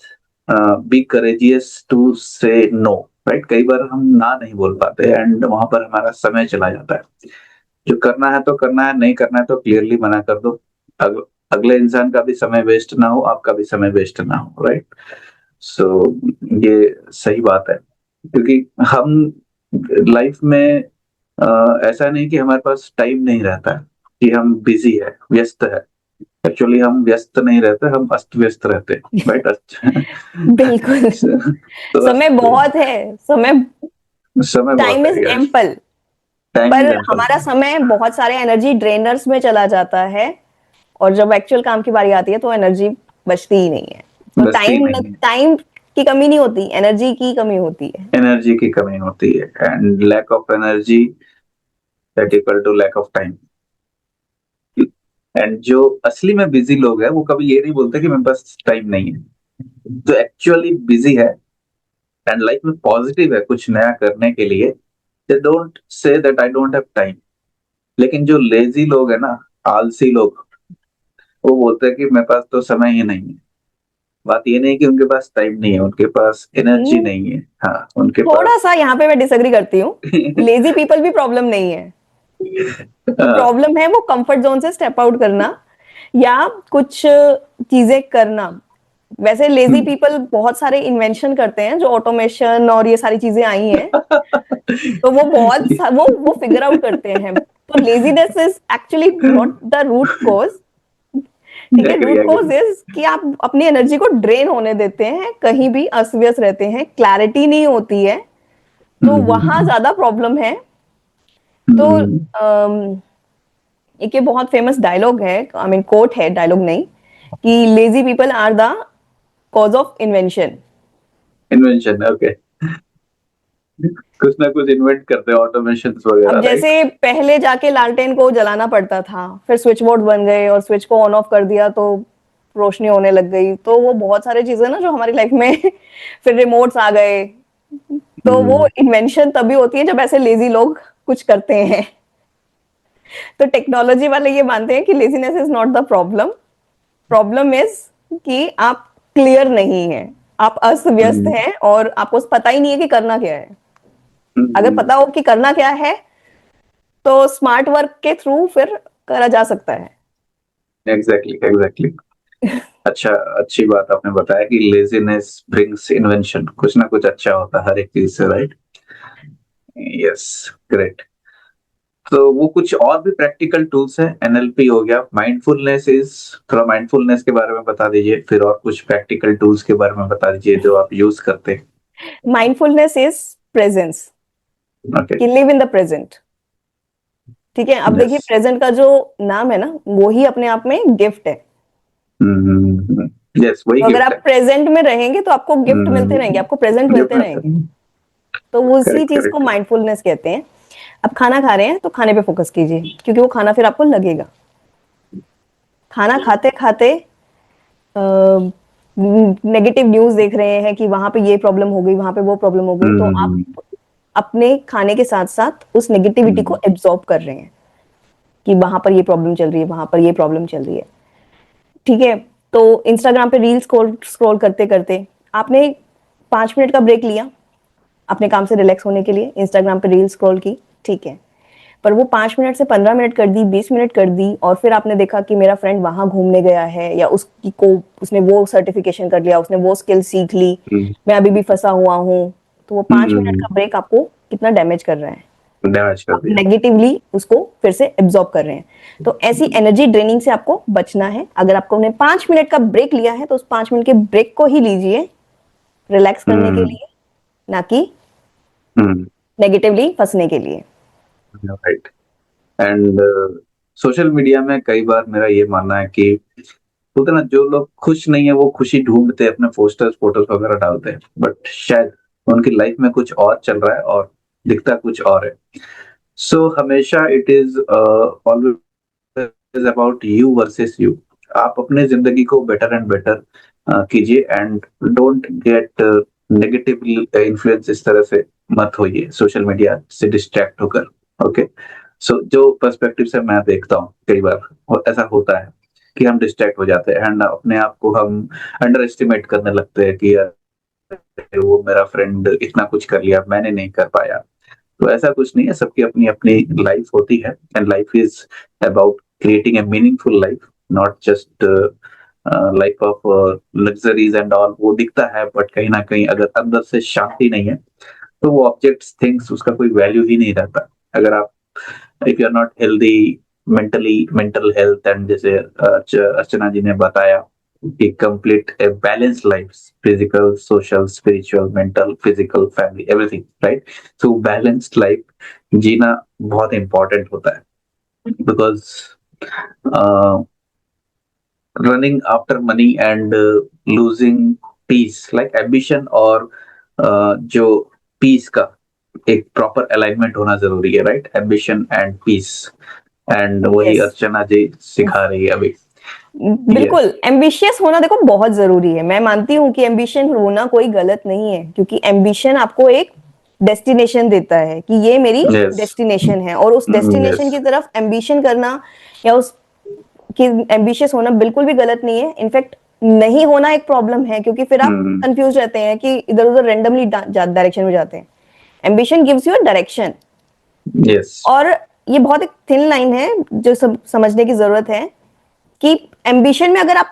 बी करेजियस टू से नो, राइट? कई बार हम ना नहीं बोल पाते एंड वहां पर हमारा समय चला जाता है। जो करना है तो करना है, नहीं करना है तो क्लियरली मना कर दो। अगले इंसान का भी समय वेस्ट ना हो, आपका भी समय वेस्ट ना हो, राइट? सो ये सही बात है, क्योंकि हम लाइफ में ऐसा नहीं कि हमारे पास टाइम नहीं रहता है, कि हम बिजी है, व्यस्त है। एक्चुअली हम व्यस्त नहीं रहते, हम अस्त व्यस्त रहते हैं, राइट? बिल्कुल। तो समय बहुत है, समय टाइम इज एम्पल, पर हमारा समय बहुत सारे एनर्जी ड्रेनर्स में चला जाता है, और जब एक्चुअल काम की बारी आती है तो एनर्जी बचती ही नहीं है। तो टाइम की कमी नहीं होती, एनर्जी की कमी होती है। एनर्जी की कमी होती है, and lack of energy that equal to lack of time. And जो असली में बिजी लोग हैं, वो कभी ये नहीं बोलते कि मेरे पास टाइम नहीं है। जो एक्चुअली बिजी है एंड लाइफ में पॉजिटिव है कुछ नया करने के लिए, they don't say that I don't have time. लेकिन जो लेजी लोग है ना, आलसी लोग, वो बोलते हैं कि मेरे पास तो समय ही नहीं है। बात ये नहीं कि उनके पास टाइम नहीं है, उनके पास एनर्जी नहीं है। हाँ, उनके थोड़ा सा यहाँ पे मैं डिसएग्री करती हूँ। लेजी पीपल भी प्रॉब्लम नहीं है। प्रॉब्लम है वो कंफर्ट जोन से स्टेप आउट करना या कुछ चीजें करना, वैसे लेजी पीपल बहुत सारे इन्वेंशन करते हैं, जो ऑटोमेशन और ये सारी चीजें आई हैं, तो वो वो फिगर आउट करते हैं। तो laziness is actually not the root cause. ठीक है, Agree, रूट agree. कॉज इज कि आप अपनी एनर्जी को ड्रेन होने देते हैं, कहीं भी अस्त व्यस्त रहते हैं, क्लैरिटी नहीं होती है, तो वहां ज्यादा प्रॉब्लम है। तो एक ये बहुत फेमस डायलॉग है, आई मीन कोट है, डायलॉग नहीं, कि lazy people are the cause of invention. Invention, okay. कुछ ना कुछ इन्वेंट करते हैं, ऑटोमेशन वगैरह, अब राइट? जैसे पहले जाके लालटेन को जलाना पड़ता था, फिर स्विच बोर्ड बन गए और स्विच को ऑन ऑफ कर दिया तो रोशनी होने लग गई। तो वो बहुत सारे चीजें ना जो हमारी लाइफ में फिर रिमोट्स आ गए। तो वो इन्वेंशन तभी होती है जब ऐसे लेजी लोग कुछ करते हैं। तो टेक्नोलॉजी वाले ये मानते हैं कि laziness is not the problem, problem is कि आप क्लियर नहीं है, आप अस्त व्यस्त हैं और आपको पता ही नहीं है कि करना क्या है। अगर पता हो कि करना क्या है तो स्मार्ट वर्क के थ्रू फिर करा जा सकता है। Exactly, exactly. अच्छा, अच्छी बात आपने बताया कि लेजीनेस ब्रिंग्स इन्वेंशन, कुछ ना कुछ अच्छा होता है हर एक चीज से, राइट? Yes, great. तो वो कुछ और भी प्रैक्टिकल टूल्स हैं, एनएलपी हो गया, माइंडफुलनेस इज, थोड़ा माइंडफुलनेस के बारे में बता दीजिए, फिर और कुछ प्रैक्टिकल टूल्स के बारे में बता दीजिए जो आप यूज करते हैं। Mindfulness is presence, okay. कि लिव इन द प्रेजेंट। ठीक है, अब देखिए यस। प्रेजेंट का जो नाम है ना, वो ही अपने आप में गिफ्ट है। यस, वही तो अगर गिफ्ट आप है। प्रेजेंट में रहेंगे तो आपको गिफ्ट मिलते रहेंगे, आपको प्रेजेंट गिफ्ट मिलते में, रहेंगे। तो उसी करेक्ट, चीज को करेक्ट। माइंडफुलनेस कहते हैं। अब खाना खा रहे हैं तो खाने पे फोकस कीजिए, क्योंकि वो खाना फिर आपको लगेगा। खाना खाते खाते नेगेटिव न्यूज देख रहे हैं कि वहां पे ये प्रॉब्लम हो गई, वहां पे वो प्रॉब्लम हो गई, तो आप अपने खाने के साथ साथ उस नेगेटिविटी को एब्जॉर्ब कर रहे हैं कि वहां पर ये प्रॉब्लम चल रही है, वहां पर ये प्रॉब्लम चल रही है। ठीक है, तो इंस्टाग्राम पे रील स्क्रॉल स्क्रॉल करते करते आपने 5 मिनट का ब्रेक लिया अपने काम से रिलैक्स होने के लिए, इंस्टाग्राम पे रील स्क्रॉल की, ठीक है, पर वो 5 मिनट से 15 मिनट कर दी, 20 मिनट कर दी, और फिर आपने देखा कि मेरा फ्रेंड वहां घूमने गया है, या उसने वो सर्टिफिकेशन कर लिया, उसने वो स्किल सीख ली, मैं अभी भी फंसा हुआ हूँ। तो वो 5 मिनट का ब्रेक आपको कितना डैमेज कर रहा है। डैमेज कर आप दिया। नेगेटिवली उसको फिर से एब्जॉर्ब कर रहे हैं। तो ऐसी एनर्जी ड्रेनिंग से आपको बचना है। अगर आपको उन्हें 5 मिनट का ब्रेक लिया है तो उस 5 मिनट के ब्रेक को ही लीजिए रिलैक्स करने के लिए, ना कि नेगेटिवली फंसने के लिए। राइट। एंड सोशल मीडिया में कई बार मेरा ये मानना है कि बोलते ना, जो लोग खुश नहीं है वो खुशी ढूंढते हैं, अपने पोस्टर्स फोटोज वगैरह डालते हैं, बट शायद उनकी लाइफ में कुछ और चल रहा है और दिखता कुछ और है। सो हमेशा it is always about you versus you. आप अपने जिंदगी को बेटर एंड बेटर कीजिए, and don't get negative influence, इस तरह से मत होइए सोशल मीडिया से डिस्ट्रैक्ट होकर। ओके, सो जो पर्सपेक्टिव से मैं देखता हूँ, कई बार ऐसा होता है कि हम डिस्ट्रैक्ट हो जाते हैं एंड अपने आप को हम अंडर एस्टिमेट करने लगते हैं कि यार वो मेरा फ्रेंड इतना कुछ कर लिया, मैंने नहीं कर पाया। तो ऐसा कुछ नहीं है, सबकी अपनी अपनी लाइफ होती है, and life is about creating a meaningful life, not just life of luxuries and all. वो दिखता है बट कहीं ना कहीं अगर अंदर से शांति नहीं है तो वो ऑब्जेक्ट्स, थिंग्स, उसका कोई वैल्यू ही नहीं रहता। अगर आप, if you are not healthy mentally, mental health, and जैसे अर्चना जी ने बताया कि complete a balance life, physical, social, spiritual, mental, physical, family, everything, right? So balanced life जीना बहुत इंपॉर्टेंट होता है, because running after money and losing peace, like ambition और जो पीस का एक प्रॉपर अलाइनमेंट होना जरूरी है, right? Ambition and peace, and वही यस, अर्चना जी सिखा रही है अभी। बिल्कुल एम्बिशियस होना देखो बहुत जरूरी है। मैं मानती हूँ कि एम्बिशन होना कोई गलत नहीं है, क्योंकि एम्बिशन आपको एक डेस्टिनेशन देता है कि ये मेरी यस, डेस्टिनेशन है, और उस डेस्टिनेशन यस। की तरफ एम्बिशन करना या उस कि एम्बिशियस होना बिल्कुल भी गलत नहीं है। इनफैक्ट नहीं होना एक प्रॉब्लम है, क्योंकि फिर आप कंफ्यूज रहते हैं कि इधर उधर रेंडमली डायरेक्शन में जाते हैं। Ambition gives you a direction, yes. और ये बहुत एक थिन लाइन है जो समझने की जरूरत है कि एम्बिशन में अगर आप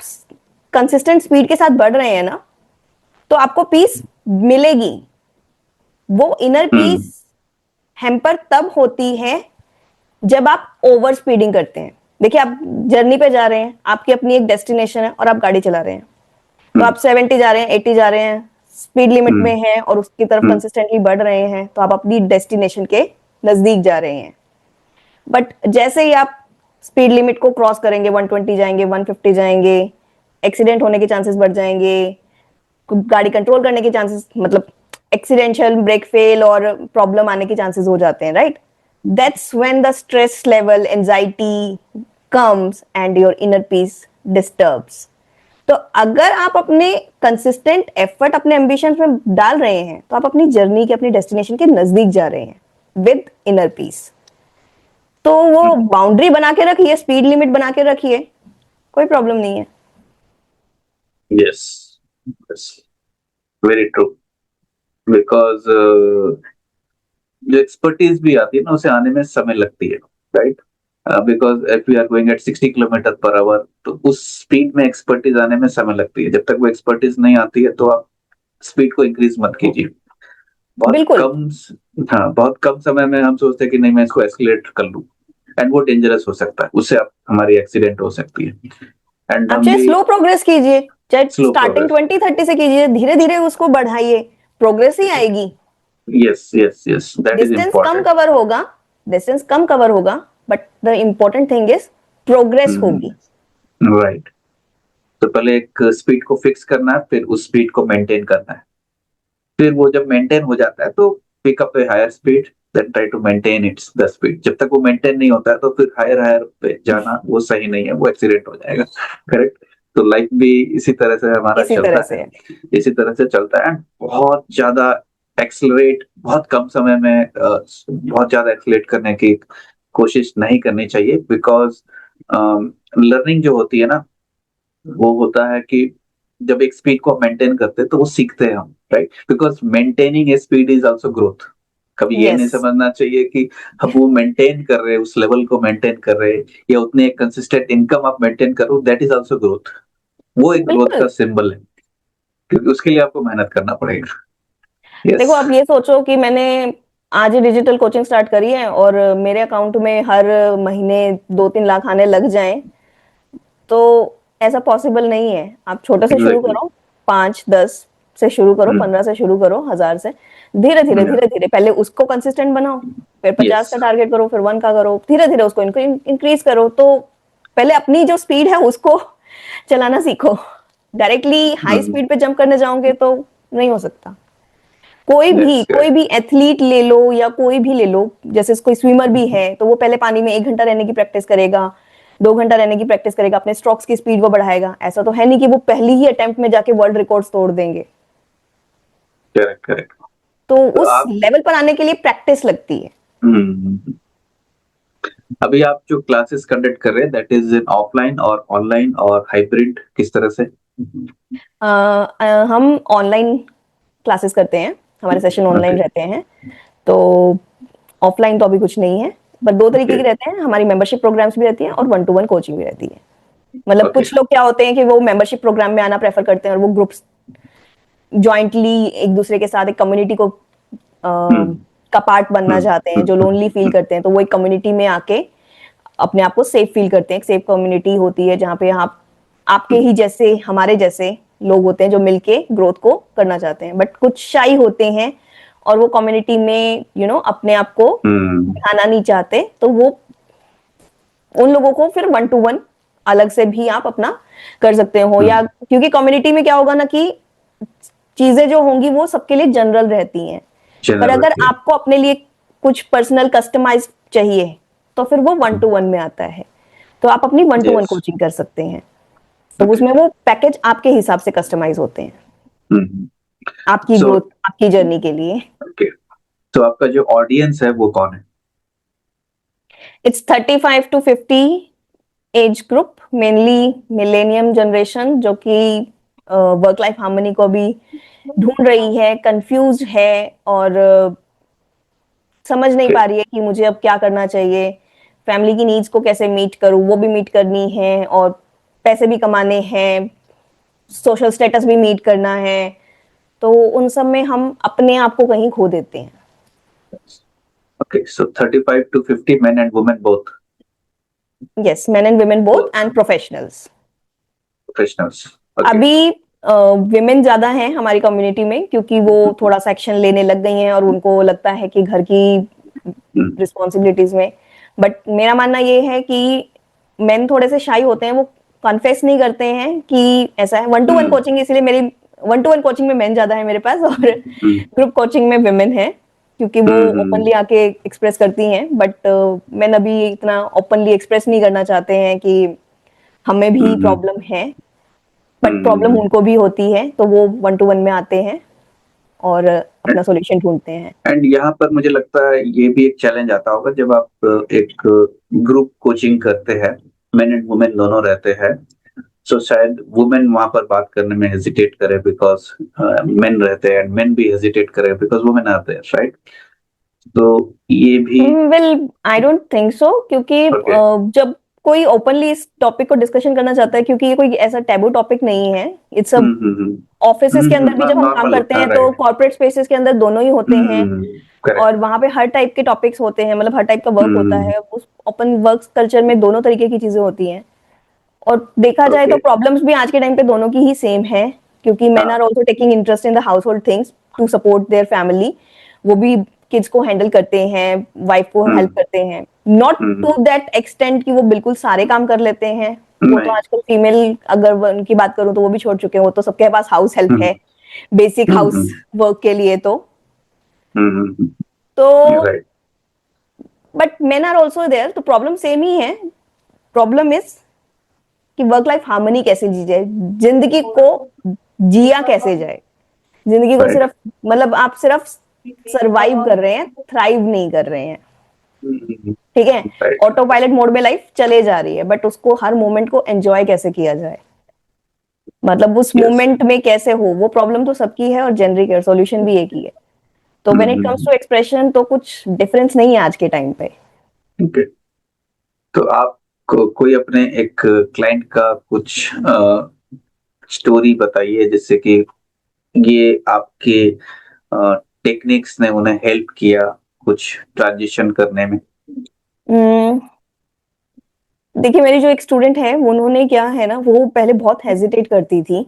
कंसिस्टेंट स्पीड के साथ बढ़ रहे हैं ना, तो आपको पीस मिलेगी। वो इनर पीस हैम्पर तब होती है जब आप ओवर स्पीडिंग करते हैं। देखिए, आप जर्नी पे जा रहे हैं, आपकी अपनी एक डेस्टिनेशन है और आप गाड़ी चला रहे हैं, तो आप 70 जा रहे हैं, 80 जा रहे हैं, स्पीड लिमिट में हैं और उसकी तरफ कंसिस्टेंटली बढ़ रहे हैं, तो आप अपनी डेस्टिनेशन के नजदीक जा रहे हैं। बट जैसे ही आप स्पीड लिमिट को क्रॉस करेंगे, 120 जाएंगे, 150 जाएंगे, एक्सीडेंट होने के चांसेस बढ़ जाएंगे, गाड़ी कंट्रोल करने के चांसेस, मतलब एक्सीडेंशियल ब्रेक फेल और प्रॉब्लम आने के चांसेस हो जाते हैं, right? That's when the stress level, anxiety comes and your inner peace disturbs. तो अगर आप अपने कंसिस्टेंट एफर्ट अपने एम्बिशन में डाल रहे हैं, तो आप अपनी जर्नी के, अपनी डेस्टिनेशन के नजदीक जा रहे हैं विद इनर पीस। तो वो बाउंड्री बना के रखिए, स्पीड लिमिट बना के रखिए, कोई प्रॉब्लम नहीं है। Yes, very true. बिकॉज जो एक्सपर्टीज भी आती है ना, उसे आने में समय लगती है, right? Because if we are going at 60 kilometre per hour, तो उस स्पीड में एक्सपर्टीज आने में समय लगती है। जब तक वो एक्सपर्टीज नहीं आती है, तो आप स्पीड को इंक्रीज मत कीजिए। बहुत बिल्कुल। कम, बहुत कम समय में हम सोचते हैं कि नहीं, मैं इसको एस्केलेट कर लूं, एंड वो डेंजरस हो सकता है, उससे आप हमारी एक्सीडेंट हो सकती है। एंड आप हम चाहे भी स्लो प्रोग्रेस कीजिए, चाहे स्लो स्टार्टिंग प्रोग्रेस। 20-30 से कीजिए, धीरे धीरे उसको बढ़ाइए, प्रोग्रेस ही आएगी। Yes yes yes, that is distance come important. Cover होगा, डिस्टेंस कम कवर होगा, but the important thing is progress होगी। राइट। तो पहले एक स्पीड को फिक्स करना है, फिर उस स्पीड को मेंटेन करना है। फिर वो जब मेंटेन हो जाता है, तो pick up a higher speed, then try to maintain it's the speed. जब तक वो मेंटेन नहीं होता है, तो फिर हायर हायर पे जाना वो सही नहीं है, वो एक्सीडेंट हो जाएगा। करेक्ट? तो लाइफ भी इसी तरह से हमारा इसी तरह चलता से है, इसी तरह से चलता है। बहुत ज्यादा एक्सेलरेट, बहुत कम समय में बहुत ज्यादा एक्सेलरेट करने की कोशिश नहीं करनी चाहिए। बिकॉज लर्निंग जो होती है ना, वो होता है कि जब एक स्पीड को मेंटेन करते हैं, तो वो सीखते हैं हम, right? Because maintaining A speed is also growth. कभी ये नहीं यस। समझना चाहिए कि हम वो मेंटेन कर रहे हैं, उस लेवल को मेंटेन कर रहे हैं, या उतने एक कंसिस्टेंट इनकम आप मेंटेन करो, दैट इज आल्सो ग्रोथ। वो एक ग्रोथ बिल्कुल। का सिंबल है, क्योंकि उसके लिए आपको मेहनत करना पड़ेगा। देखो, यस। आप ये सोचो कि मैंने आज ही डिजिटल कोचिंग स्टार्ट करी है और मेरे अकाउंट में हर महीने 2-3 लाख आने लग जाएं, तो ऐसा पॉसिबल नहीं है। आप छोटे से शुरू एग्जैक्टली। करो, 5-10 से शुरू करो, 15 से शुरू करो, 1000 से, धीरे धीरे धीरे धीरे पहले उसको कंसिस्टेंट बनाओ, फिर 50 यस। का टारगेट करो, फिर 1 का करो, धीरे धीरे उसको इंक्रीज करो। तो पहले अपनी जो स्पीड है उसको चलाना सीखो। डायरेक्टली हाई स्पीड पे जंप करने जाओगे तो नहीं हो सकता। दैट्स कोई करेक्ट। भी एथलीट ले लो या कोई भी ले लो, जैसे कोई स्विमर भी है, तो वो पहले पानी में 1 घंटा रहने की प्रैक्टिस करेगा, 2 घंटा रहने की प्रैक्टिस करेगा, अपने स्ट्रोक्स की स्पीड वो बढ़ाएगा। ऐसा तो है नहीं कि वो पहली ही अटेम्प्ट में जाके वर्ल्ड रिकॉर्ड्स तोड़ देंगे। Correct correct. तो तो उस आप लेवल पर आने के लिए प्रैक्टिस लगती है। हम्म, अभी आप जो क्लासेस कंडक्ट कर रहे हैं, दैट इज इन ऑफलाइन और ऑनलाइन और हाइब्रिड, किस तरह से? हम ऑनलाइन क्लासेस करते हैं, हमारे सेशन ऑनलाइन ओके। रहते हैं। तो ऑफलाइन तो अभी कुछ नहीं है, बट 2 तरीके ओके। के रहते हैं। हमारी मेंबरशिप प्रोग्राम्स भी रहती है और 1-to-1 कोचिंग भी रहती है। मतलब ओके। कुछ लोग क्या होते हैं कि वो मेंबरशिप प्रोग्राम में आना प्रेफर करते हैं और वो ग्रुप्स जॉइंटली एक दूसरे के साथ एक कम्युनिटी को का पार्ट बनना चाहते हैं। जो लोनली फील करते हैं, तो वो एक कम्युनिटी में आके अपने आप को सेफ फील करते हैं। एक सेफ कम्युनिटी होती है जहाँ पे आप आपके ही जैसे, हमारे जैसे लोग होते हैं जो मिलके ग्रोथ को करना चाहते हैं। बट कुछ शाई होते हैं और वो कम्युनिटी में अपने आप को दिखाना नहीं चाहते, तो वो उन लोगों को फिर 1-to-1 अलग से भी आप अपना कर सकते हो। या क्योंकि कम्युनिटी में क्या होगा ना कि चीजें जो होंगी वो सबके लिए जनरल रहती हैं, पर अगर आपको अपने लिए कुछ पर्सनल कस्टमाइज चाहिए, तो फिर वो 1-to-1 में आता है। तो आप अपनी 1-to-1 यस। कोचिंग कर सकते हैं। तो उसमें वो पैकेज आपके हिसाब से कस्टमाइज होते हैं, आपकी सो ग्रोथ, आपकी जर्नी के लिए। ओके, तो आपका जो ऑडियंस है वो कौन है? It's 35-50 age group, mainly millennium generation, जो कि वर्क लाइफ हार्मनी को भी ढूंढ रही है, कंफ्यूज है और समझ नहीं पा रही है कि मुझे अब क्या करना चाहिए। फैमिली की नीड्स को कैसे मीट करूं, वो भी मीट करनी है और पैसे भी कमाने हैं, सोशल स्टेटस भी मीट करना है, तो उन सब में हम अपने आप को कहीं खो देते हैं। Okay, so 35 to 50 men and women both. Yes, main and women both and professionals. Professionals. Okay. अभी विमेन ज्यादा हैं हमारी कम्युनिटी में, क्योंकि वो थोड़ा सा एक्शन लेने लग गई हैं और उनको लगता है कि घर की रिस्पॉन्सिबिलिटीज में। बट मेरा मानना ये है कि मेन थोड़े से शाई होते हैं, वो कन्फेस नहीं करते हैं कि ऐसा है। 1-to-1 कोचिंग, इसीलिए मेरी 1-to-1 कोचिंग में मेन ज्यादा है मेरे पास, और ग्रुप कोचिंग में विमेन है, क्योंकि वो ओपनली आके एक्सप्रेस करती हैं। बट मैंने अभी इतना ओपनली एक्सप्रेस नहीं करना चाहते हैं कि हमें भी प्रॉब्लम है, बट प्रॉब्लम उनको भी होती है, तो वो 1-to-1 में आते हैं और अपना सॉल्यूशन ढूंढते हैं। एंड यहाँ पर मुझे लगता है ये भी एक चैलेंज आता होगा जब आप एक ग्रुप कोचिंग करते हैं, मेन एंड वुमेन दोनों रहते हैं, सो शायद वुमेन वहां पर बात करने में हेजिटेट करे बिकॉज मेन रहते हैं, एंड मेन भी हेजिटेट करे because women are there, right? तो ये भी well, I don't think so, क्योंकि जब कोई ओपनली इस टॉपिक को डिस्कशन करना चाहता है, क्योंकि ये कोई ऐसा टैबू टॉपिक नहीं है। इट्स अ ऑफिसेस के अंदर भी जब हम काम करते हैं तो कॉर्पोरेट स्पेसेस के अंदर दोनों ही होते हैं, और वहां पे हर टाइप के टॉपिक्स होते हैं, मतलब हर टाइप का वर्क होता है। उस ओपन वर्क कल्चर में दोनों तरीके की चीजें होती हैं, और देखा जाए तो प्रॉब्लम्स भी आज के टाइम पे दोनों की ही सेम है, क्योंकि men are also taking interest in the household things to support their family. वो भी किड्स को हैंडल करते हैं, वाइफ को हेल्प करते हैं, नॉट टू दैट एक्सटेंट कि वो बिल्कुल सारे काम कर लेते हैं। वो तो आजकल फीमेल, अगर उनकी बात करूं तो वो भी छोड़ चुके हैं, वो तो सबके पास हाउस हेल्प है बेसिक हाउस वर्क के लिए। तो but men are also there, तो प्रॉब्लम सेम ही है। प्रॉब्लम इज कि वर्क लाइफ हार्मनी कैसे जी जाए, जिंदगी को जिया कैसे जाए। जिंदगी को सिर्फ, मतलब आप सिर्फ सरवाइव कर रहे हैं, थ्राइव नहीं कर रहे हैं, ठीक है? ऑटो पायलट मोड में लाइफ चले जा रही है, बट उसको हर मोमेंट को एंजॉय कैसे किया जाए, मतलब उस मोमेंट में कैसे हो, वो प्रॉब्लम तो सबकी है और जेनरिक है, सॉल्यूशन भी एक ही है। तो when it comes to expression, तो कुछ डिफरेंस नहीं है आज के टाइम पे। Okay. तो आप कोई अपने एक क्लाइंट का कुछ स्टोरी बताइए, जिससे कि ये आपके टेक्निक्स ने उन्हें हेल्प किया कुछ ट्रांजिशन करने में। देखिए, मेरी जो एक स्टूडेंट है, उन्होंने क्या है ना, वो पहले बहुत हेजिटेट करती थी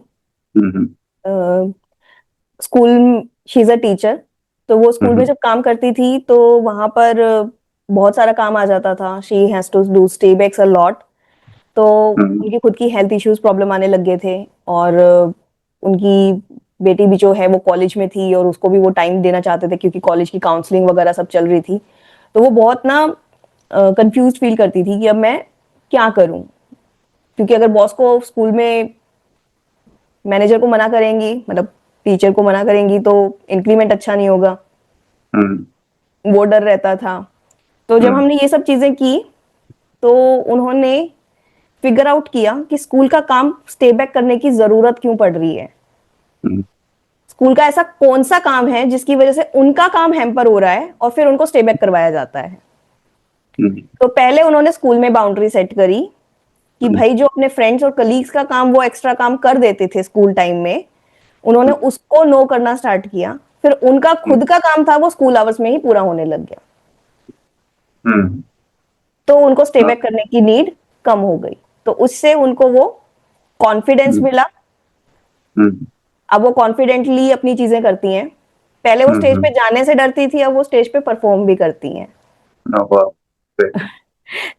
school. She is a teacher, तो वो स्कूल में जब काम करती थी तो वहां पर बहुत सारा काम आ जाता था। She has to do stay backs a lot, तो उनकी खुद की हेल्थ इश्यूज प्रॉब्लम आने लग गए थे, और उनकी बेटी भी जो है वो कॉलेज में थी, और उसको भी वो टाइम देना चाहते थे, क्योंकि कॉलेज की काउंसलिंग वगैरह सब चल रही थी। तो वो बहुत ना कंफ्यूज फील करती थी कि अब मैं क्या करूं, क्योंकि अगर बॉस को स्कूल में, मैनेजर को मना करेंगी, मतलब टीचर को मना करेंगी, तो इंक्रीमेंट अच्छा नहीं होगा, वो डर रहता था। तो जब हमने ये सब चीजें की, तो उन्होंने फिगर आउट किया कि स्कूल का काम स्टे बैक करने की जरूरत क्यों पड़ रही है। स्कूल का ऐसा कौन सा काम है जिसकी वजह से उनका काम हैम्पर हो रहा है और फिर उनको स्टे बैक करवाया जाता है। तो पहले उन्होंने स्कूल में बाउंड्री सेट करी कि भाई, जो अपने फ्रेंड्स और कलीग्स का काम वो एक्स्ट्रा काम कर देते थे स्कूल टाइम में, उन्होंने उसको नो करना स्टार्ट किया। फिर उनका खुद का काम था वो स्कूल आवर्स में ही पूरा होने लग गया, तो उनको स्टे बैक करने की नीड कम हो गई। तो उससे उनको वो कॉन्फिडेंस मिला। अब वो कॉन्फिडेंटली अपनी चीजें करती हैं। पहले वो स्टेज पे जाने से डरती थी, अब वो स्टेज पे परफॉर्म भी करती हैं।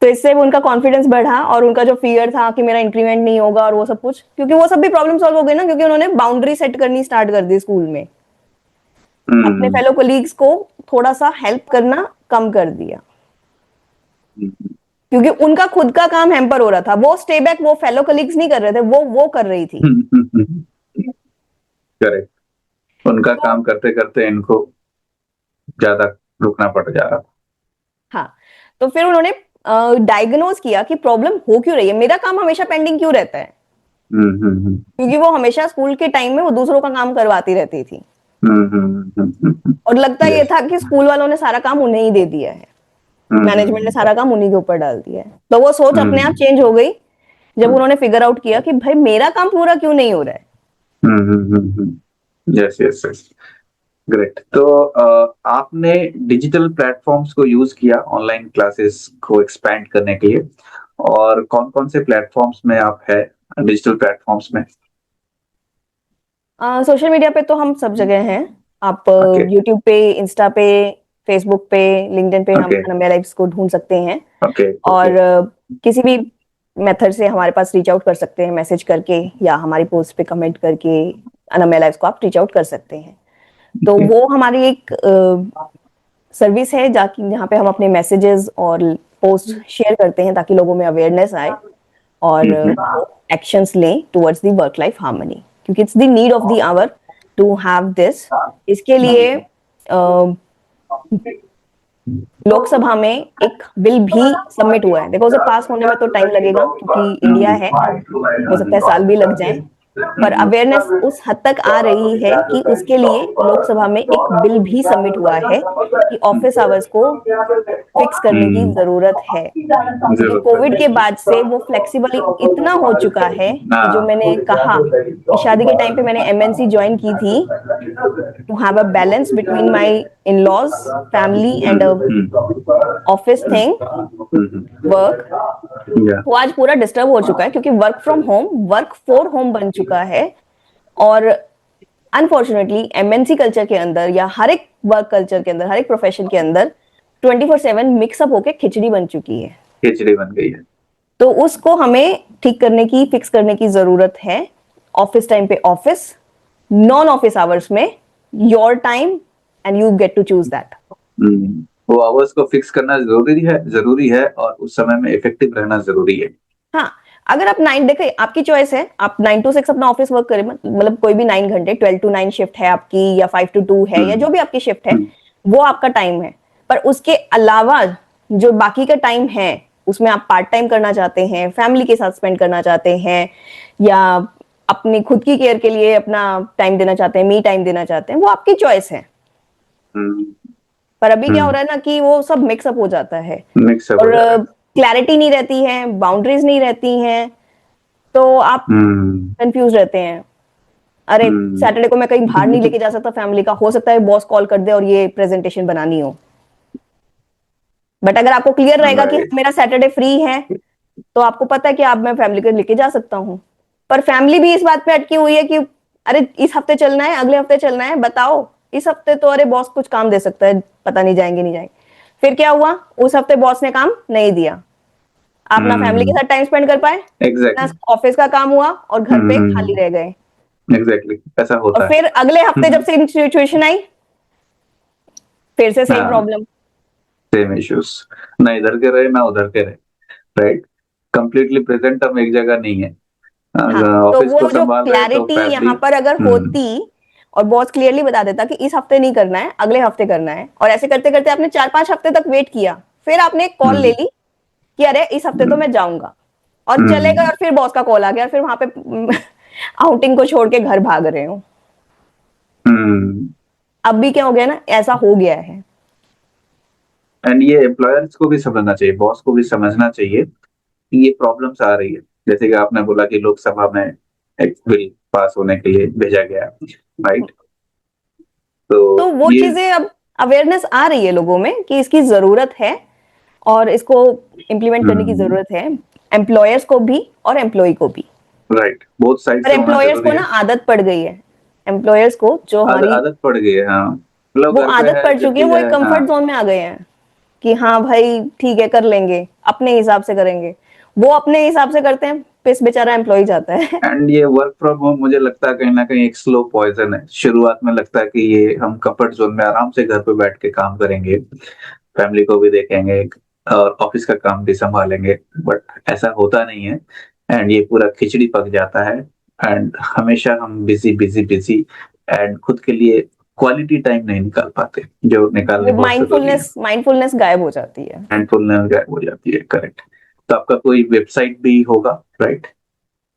तो इससे उनका कॉन्फिडेंस बढ़ा, और उनका जो फियर था कि मेरा इंक्रीमेंट नहीं होगा और वो सब कुछ, क्योंकि वो सब भी प्रॉब्लम सॉल्व हो गई ना, क्योंकि उन्होंने बाउंड्री सेट करनी स्टार्ट कर दी स्कूल में। अपने फेलो कोलीग्स को थोड़ा सा हेल्प करना कम कर दिया, क्योंकि उनका खुद का काम हैम्पर हो रहा था। वो स्टे बैक वो फेलो कोलीग्स नहीं कर रहे थे, वो कर रही थी। करेक्ट। उनका काम करते करते इनको ज्यादा रुकना पड़ जा रहा था। हाँ, तो फिर उन्होंने डायग्नोज किया कि प्रॉब्लम हो क्यों रही है, मेरा काम हमेशा पेंडिंग क्यों रहता है। क्योंकि वो हमेशा स्कूल के टाइम में वो दूसरों का काम करवाती रहती थी, और लगता ये था कि स्कूल वालों ने सारा काम उन्हें ही दे दिया है, मैनेजमेंट ने सारा काम उन्हीं के ऊपर डाल दिया है। तो वो सोच अपने आप चेंज हो गई जब उन्होंने फिगर आउट किया कि भाई, मेरा काम पूरा क्यों नहीं हो रहा है, यस यस यस, ग्रेट। तो आपने डिजिटल प्लेटफॉर्म्स को यूज किया ऑनलाइन क्लासेस को एक्सपैंड करने के लिए, और कौन कौन से प्लेटफॉर्म्स में आप है डिजिटल प्लेटफॉर्म्स में? सोशल मीडिया पे तो हम सब जगह हैं। आप Okay. यूट्यूब पे, इंस्टा पे, फेसबुक पे, लिंक्डइन पे हम Okay. अनम्या लाइव्स को ढूंढ सकते हैं। ओके और किसी भी मेथड से हमारे पास रीच आउट कर सकते हैं, मैसेज करके या हमारी पोस्ट पे कमेंट करके अनम्या लाइव्स को आप रीच आउट कर सकते हैं। तो वो हमारी एक सर्विस है जहाँ पे हम अपने मैसेजेस और पोस्ट शेयर करते हैं ताकि लोगों में अवेयरनेस आए और एक्शंस लें towards the work life harmony, क्योंकि it's the need of the hour to have this. इसके लिए लोकसभा में एक बिल भी सबमिट हुआ है। देखो उसे पास होने में तो टाइम लगेगा क्योंकि इंडिया है, हो सकता है साल भी लग जाए, पर अवेयरनेस उस हद तक आ रही है कि उसके लिए लोकसभा में एक बिल भी सबमिट हुआ है कि ऑफिस आवर्स को फिक्स करने की जरूरत है। क्योंकि कोविड के बाद से वो फ्लेक्सिबल इतना हो चुका है कि जो मैंने कहा कि शादी के टाइम पे मैंने एमएनसी ज्वाइन की थी to have a balance between my in-laws family and office thing work, वो आज पूरा डिस्टर्ब हो चुका है क्योंकि work from home, work for home बन चुका है। और अनफॉर्चुनेटली एमएनसी कल्चर के अंदर या हर एक वर्क कल्चर के अंदर, हर एक प्रोफेशन के अंदर 24/7 मिक्सअप होके खिचड़ी बन चुकी है। खिचड़ी बन गई है। तो उसको हमें ठीक करने की, फिक्स करने की जरूरत है। ऑफिस टाइम पे ऑफिस, नॉन ऑफिस आवर्स में your time and you get to choose that. वो आवर्स को फिक्स करना जरूरी है और उस समय में इफेक्टिव रहना जरूरी है। हाँ, अगर आप 9, देखिए आपकी चॉइस है, आप 9 to 6 अपना ऑफिस वर्क करें, मतलब कोई भी 9 घंटे, 12 to 9 शिफ्ट है आपकी या 5 to 2 है या जो भी आपकी शिफ्ट है, वो आपका टाइम है। पर उसके अलावा जो बाकी का टाइम है उसमें आप पार्ट टाइम करना चाहते हैं, फैमिली के साथ स्पेंड करना चाहते हैं या अपनी खुद की केयर के लिए अपना टाइम देना चाहते हैं, मी टाइम देना चाहते हैं, वो आपकी चॉइस है। पर अभी क्या हो रहा है ना कि वो सब मिक्सअप हो जाता है और क्लैरिटी नहीं रहती है, बाउंड्रीज नहीं रहती हैं, तो आप कंफ्यूज रहते हैं। अरे सैटरडे को मैं कहीं बाहर नहीं लेके जा सकता फैमिली का, हो सकता है बॉस कॉल कर दे और ये प्रेजेंटेशन बनानी हो। बट अगर आपको क्लियर रहेगा कि मेरा सैटरडे फ्री है तो आपको पता है कि आप मैं फैमिली को लेके जा सकता हूँ। पर फैमिली भी इस बात पे अटकी हुई है कि अरे इस हफ्ते चलना है, अगले हफ्ते चलना है, बताओ इस हफ्ते तो अरे बॉस कुछ काम दे सकता है, पता नहीं जाएंगे नहीं जाएंगे। फिर क्या हुआ, उस हफ्ते बॉस ने काम नहीं दिया, आप ना फैमिली के साथ टाइम स्पेंड कर पाए, ना ऑफिस का काम हुआ और घर पे खाली रह गए। एग्जैक्टली ऐसा होता और फिर अगले हफ्ते जब सेम सिचुएशन आई, फिर से सेम प्रॉब्लम, सेम इश्यूज, ना इधर के रहे ना उधर के रहे, राइट। कंप्लीटली प्रेजेंट हम एक जगह नहीं है। तो वो जो क्लैरिटी यहाँ पर अगर होती और बॉस क्लियरली बता देता कि इस हफ्ते नहीं करना है, अगले हफ्ते करना है, और ऐसे करते करते आपने 4-5 हफ्ते तक वेट किया, फिर आपने एक कॉल ले ली कि अरे इस हफ्ते तो मैं जाऊंगा, और चले गए और फिर बॉस का कॉल आ गया और फिर वहां पे आउटिंग को छोड़ के घर भाग रहे हो। अब भी क्या हो गया ना, ऐसा हो गया है। एंड ये एम्प्लॉयर्स को भी समझना चाहिए, बॉस को भी समझना चाहिए कि ये प्रॉब्लम्स आ रही है। जैसे कि आपने बोला कि लोकसभा में एक बिल पास होने के लिए भेजा गया, राइट। तो वो चीजें अब अवेयरनेस आ रही है लोगों में कि इसकी जरूरत है और इसको इम्प्लीमेंट करने की जरूरत है, एम्प्लॉयर्स को भी और एम्प्लॉय को भी, राइट। बोथ साइड से एम्प्लॉयर्स को ना आदत पड़ गई है, एम्प्लॉयर्स को जो हमारी आदत पड़ गई है, हाँ, वो आदत पड़ चुकी है, वो एक कंफर्ट जोन में आ गए हैं कि हाँ भाई ठीक है कर लेंगे, अपने हिसाब से करेंगे। वो अपने हिसाब से करते हैं, पिस बेचारा एम्प्लॉय जाता है। एंड ये वर्क फ्रॉम होम मुझे लगता है कहीं ना कहीं एक स्लो पॉइजन है। शुरुआत में लगता है कि ये हम कंफर्ट जोन में आराम से घर पे बैठ के काम करेंगे, फैमिली को भी देखेंगे और ऑफिस का काम भी संभालेंगे, बट ऐसा होता नहीं है। एंड ये पूरा खिचड़ी पक जाता है एंड हमेशा हम बिजी बिजी बिजी एंड खुद के लिए क्वालिटी टाइम नहीं निकाल पाते जो निकालने माइंडफुलनेस गायब हो जाती है, माइंडफुलनेस गायब हो जाती है, करेक्ट। तो आपका कोई वेबसाइट भी होगा, राइट?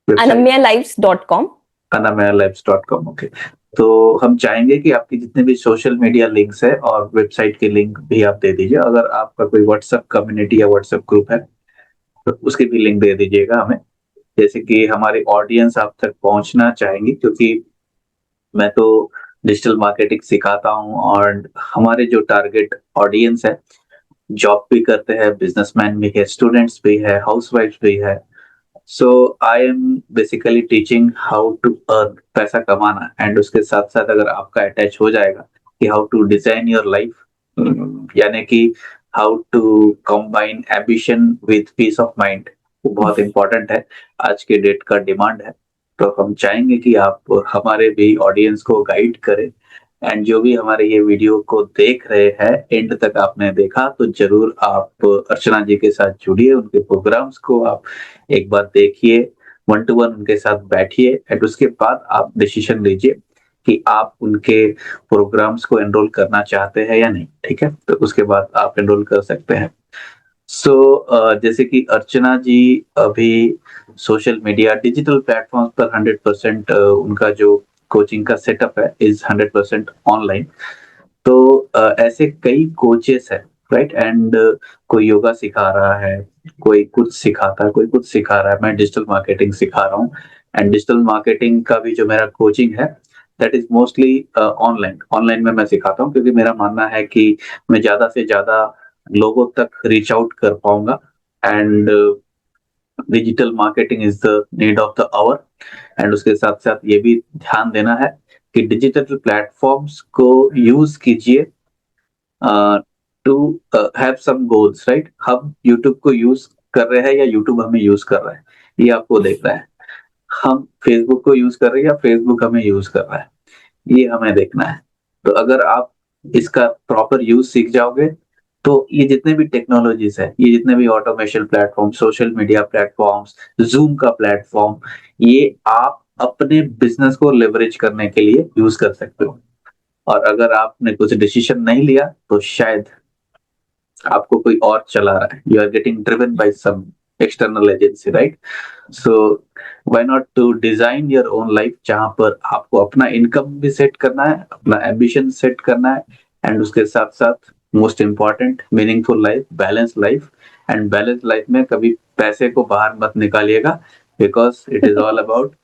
anamyalives.com। anamyalives.com, okay. तो हम चाहेंगे कि आपकी जितने भी सोशल मीडिया लिंक्स है और वेबसाइट के लिंक भी आप दे दीजिए। अगर आपका कोई व्हाट्सएप कम्युनिटी या व्हाट्सएप ग्रुप है तो उसकी भी लिंक दे दीजिएगा हमें, जैसे कि हमारी ऑडियंस आप तक पहुंचना चाहेंगी, क्योंकि मैं तो डिजिटल मार्केटिंग सिखाता हूँ और हमारे जो टारगेट ऑडियंस है, जॉब भी करते हैं, बिजनेसमैन भी है, स्टूडेंट्स भी है, हाउसवाइफ भी है। So I am basically teaching how to earn, पैसा कमाना, एंड उसके साथ साथ अगर आपका अटैच हो जाएगा कि how to design your life, यानी कि how to combine ambition with peace of mind, वो बहुत इंपॉर्टेंट है, आज के डेट का डिमांड है। तो हम चाहेंगे कि आप हमारे भी ऑडियंस को गाइड करें, एंड जो भी हमारे ये वीडियो को देख रहे हैं, एंड तक आपने देखा तो जरूर आप अर्चना जी के साथ जुड़िए, उनके प्रोग्राम्स को आप एक बार देखिए, 1 to 1 उनके साथ बैठिए, एंड उसके बाद आप डिसीजन लीजिए कि आप उनके प्रोग्राम्स को एनरोल करना चाहते हैं या नहीं। ठीक है, तो उसके बाद आप एनरोल कर सकते हैं। जैसे कि अर्चना जी अभी सोशल मीडिया डिजिटल प्लेटफॉर्म्स पर 100% उनका जो कोचिंग का सेटअप है इज 100% ऑनलाइन। तो ऐसे कई कोचेस है, राइट, एंड कोई योगा सिखा रहा है, कोई कुछ सिखाता है, कोई कुछ सिखा रहा है, मैं डिजिटल मार्केटिंग सिखा रहा हूँ, एंड डिजिटल मार्केटिंग का भी जो मेरा कोचिंग है that is mostly online. Online में मैं सिखाता हूँ क्योंकि मेरा मानना है कि मैं ज्यादा से ज्यादा लोगों तक रीच आउट कर पाऊंगा, and digital marketing is the need of the hour. And उसके साथ साथ ये भी ध्यान देना है कि डिजिटल प्लेटफॉर्म्स को यूज कीजिए to have some goals, right. हम यूट्यूब को यूज कर रहे हैं या यूट्यूब हमें यूज कर रहा है, ये आपको देखना है। हम फेसबुक को यूज कर रहे हैं या फेसबुक हमें यूज कर रहा है, ये हमें देखना है। तो अगर आप इसका प्रॉपर यूज सीख जाओगे तो ये जितने भी टेक्नोलॉजीज है, ये जितने भी automation platform, social media platforms, zoom का प्लेटफॉर्म, ये आप अपने बिजनेस को लेवरेज करने के लिए यूज कर सकते हो। और अगर आपने कुछ डिसीजन नहीं लिया तो शायद आपको कोई और चला रहा है, you are getting driven by some external agency, right. So why not to design your own life, जहां पर आपको अपना इनकम भी सेट करना है, अपना एम्बिशन सेट करना है, एंड उसके साथ साथ most important meaningful life, balance life. And balance life में कभी पैसे को बाहर मत निकालिएगा, because it is all about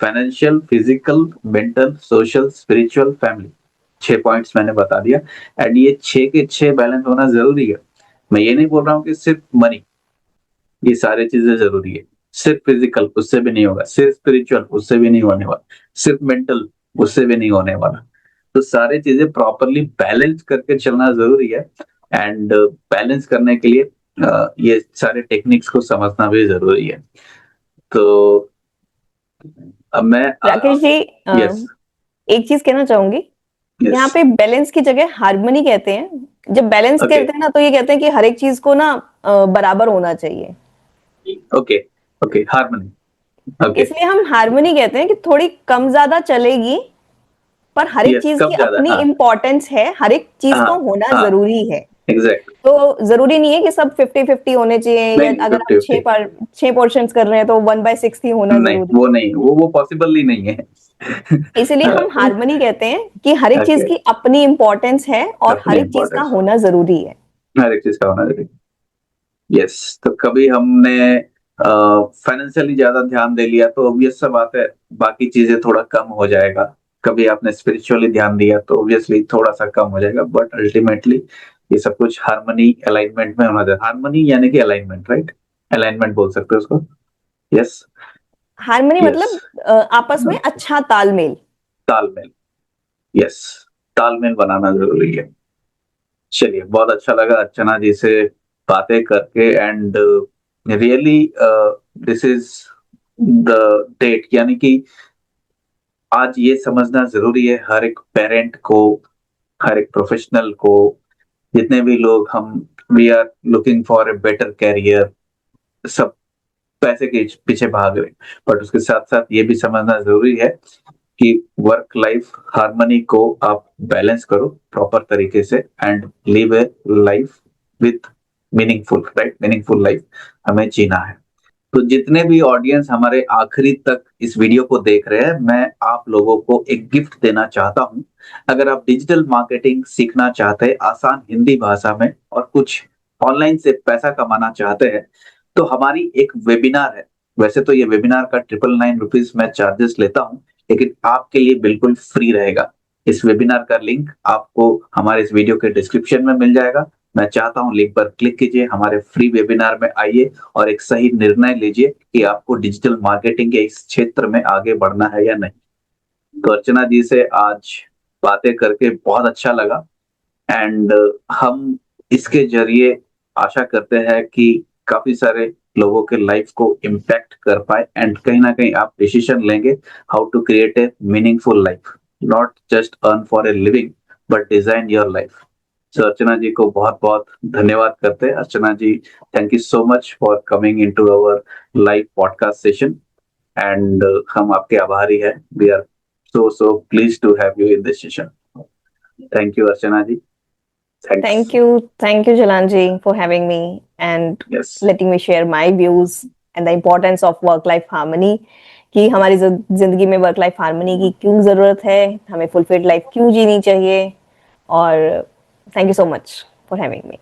financial, physical, mental, social, spiritual, family. 6 points मैंने बता दिया, एंड ये 6 के 6 बैलेंस होना जरूरी है। मैं ये नहीं बोल रहा हूँ कि सिर्फ मनी, ये सारी चीजें जरूरी है। सिर्फ फिजिकल, उससे भी नहीं होगा, सिर्फ स्पिरिचुअल, उससे भी नहीं होने वाला, सिर्फ मेंटल, उससे भी नहीं होने वाला। तो सारी चीजें प्रॉपरली बैलेंस करके चलना जरूरी है, एंड बैलेंस करने के लिए ये सारे टेक्निक्स को समझना भी जरूरी है। तो अब मैं राकेश जी, यस एक चीज कहना चाहूंगी। यहाँ पे बैलेंस की जगह हार्मनी कहते हैं। जब बैलेंस Okay. कहते हैं ना, तो ये कहते हैं कि हर एक चीज को ना बराबर होना चाहिए। ओके ओके, हार्मनी, ओके, इसलिए हम हार्मनी कहते हैं कि थोड़ी कम ज्यादा चलेगी, पर हर एक यस, चीज कब की ज्यादा, अपनी हाँ इम्पोर्टेंस है, हर एक चीज हाँ को होना हाँ, जरूरी है। एग्जैक्ट, तो जरूरी नहीं है कि सब 50-50 होने चाहिए, या नहीं अगर आप 50-50, 6 पोर्शंस कर रहे हैं तो 1/6 ही होना नहीं जरूरी वो है। नहीं, वो पॉसिबल ही नहीं है। इसलिए हम हार्मनी कहते हैं कि हर एक चीज ओके, की अपनी इम्पोर्टेंस है और हर अपनी एक चीज का इम्पोर्टेंस, होना जरूरी है। हर एक चीज का होना जरूरी, यस। तो कभी हमने फाइनेंशियली ज्यादा ध्यान दे लिया तो ऑब्वियस सा बात है, बाकी चीजें थोड़ा कम हो जाएगा। कभी आपने स्पिरिचुअली ध्यान दिया तो ऑब्वियसली थोड़ा सा कम हो जाएगा, बट अल्टीमेटली ये सब कुछ हार्मनी, अलाइनमेंट में होना चाहिए। हार्मनी यानी कि अलाइनमेंट, राइट, अलाइनमेंट बोल सकते हो उसको, यस हार्मनी यस, मतलब आपस में अच्छा तालमेल। तालमेल, यस, तालमेल बनाना जरूरी है। चलिए, बहुत अच्छा लगा अर्चना जी से बातें करके, and really this is the date, यानी कि आज ये समझना जरूरी है हर एक पेरेंट को, हर एक प्रोफेशनल को, जितने भी लोग हम we are looking for a better career, सब पैसे के पीछे भाग रहे, बट उसके साथ साथ ये भी समझना जरूरी है कि वर्क लाइफ हार्मनी को आप बैलेंस करो प्रॉपर तरीके से, and live A life with meaningful, right, meaningful life हमें जीना है। तो जितने भी ऑडियंस हमारे आखिरी तक इस वीडियो को देख रहे हैं, मैं आप लोगों को एक गिफ्ट देना चाहता हूं। अगर आप डिजिटल मार्केटिंग सीखना चाहते हैं आसान हिंदी भाषा में और कुछ ऑनलाइन से पैसा कमाना चाहते हैं, तो हमारी एक वेबिनार है। वैसे तो ये वेबिनार का 999 रुपीज मैं चार्जेस लेता हूं, लेकिन आपके लिए बिल्कुल फ्री रहेगा। इस वेबिनार का लिंक आपको हमारे इस वीडियो के डिस्क्रिप्शन में मिल जाएगा। मैं चाहता हूं लिंक पर क्लिक कीजिए, हमारे फ्री वेबिनार में आइए और एक सही निर्णय लीजिए कि आपको डिजिटल मार्केटिंग के इस क्षेत्र में आगे बढ़ना है या नहीं। तो अर्चना जी से आज बातें करके बहुत अच्छा लगा एंड हम इसके जरिए आशा करते हैं कि काफी सारे लोगों के लाइफ को इम्पैक्ट कर पाए एंड कहीं ना कहीं आप डिसीजन लेंगे how to create a meaningful life, not just earn for a living but design your life. So Archana ji को बहुत बहुत धन्यवाद करते हैं। Archana ji, thank you so much for coming into our live podcast session and हम आपके आभारी हैं। We are so pleased to have you in this session. Thank you, Archana ji. Thanks. Thank you, Jalanji, for having me and Yes. letting me share my views and the importance of work-life harmony. कि हमारी जिंदगी में work life harmony की क्यों जरूरत है, हमें fulfilled life क्यों जीनी चाहिए, और thank you so much for having me.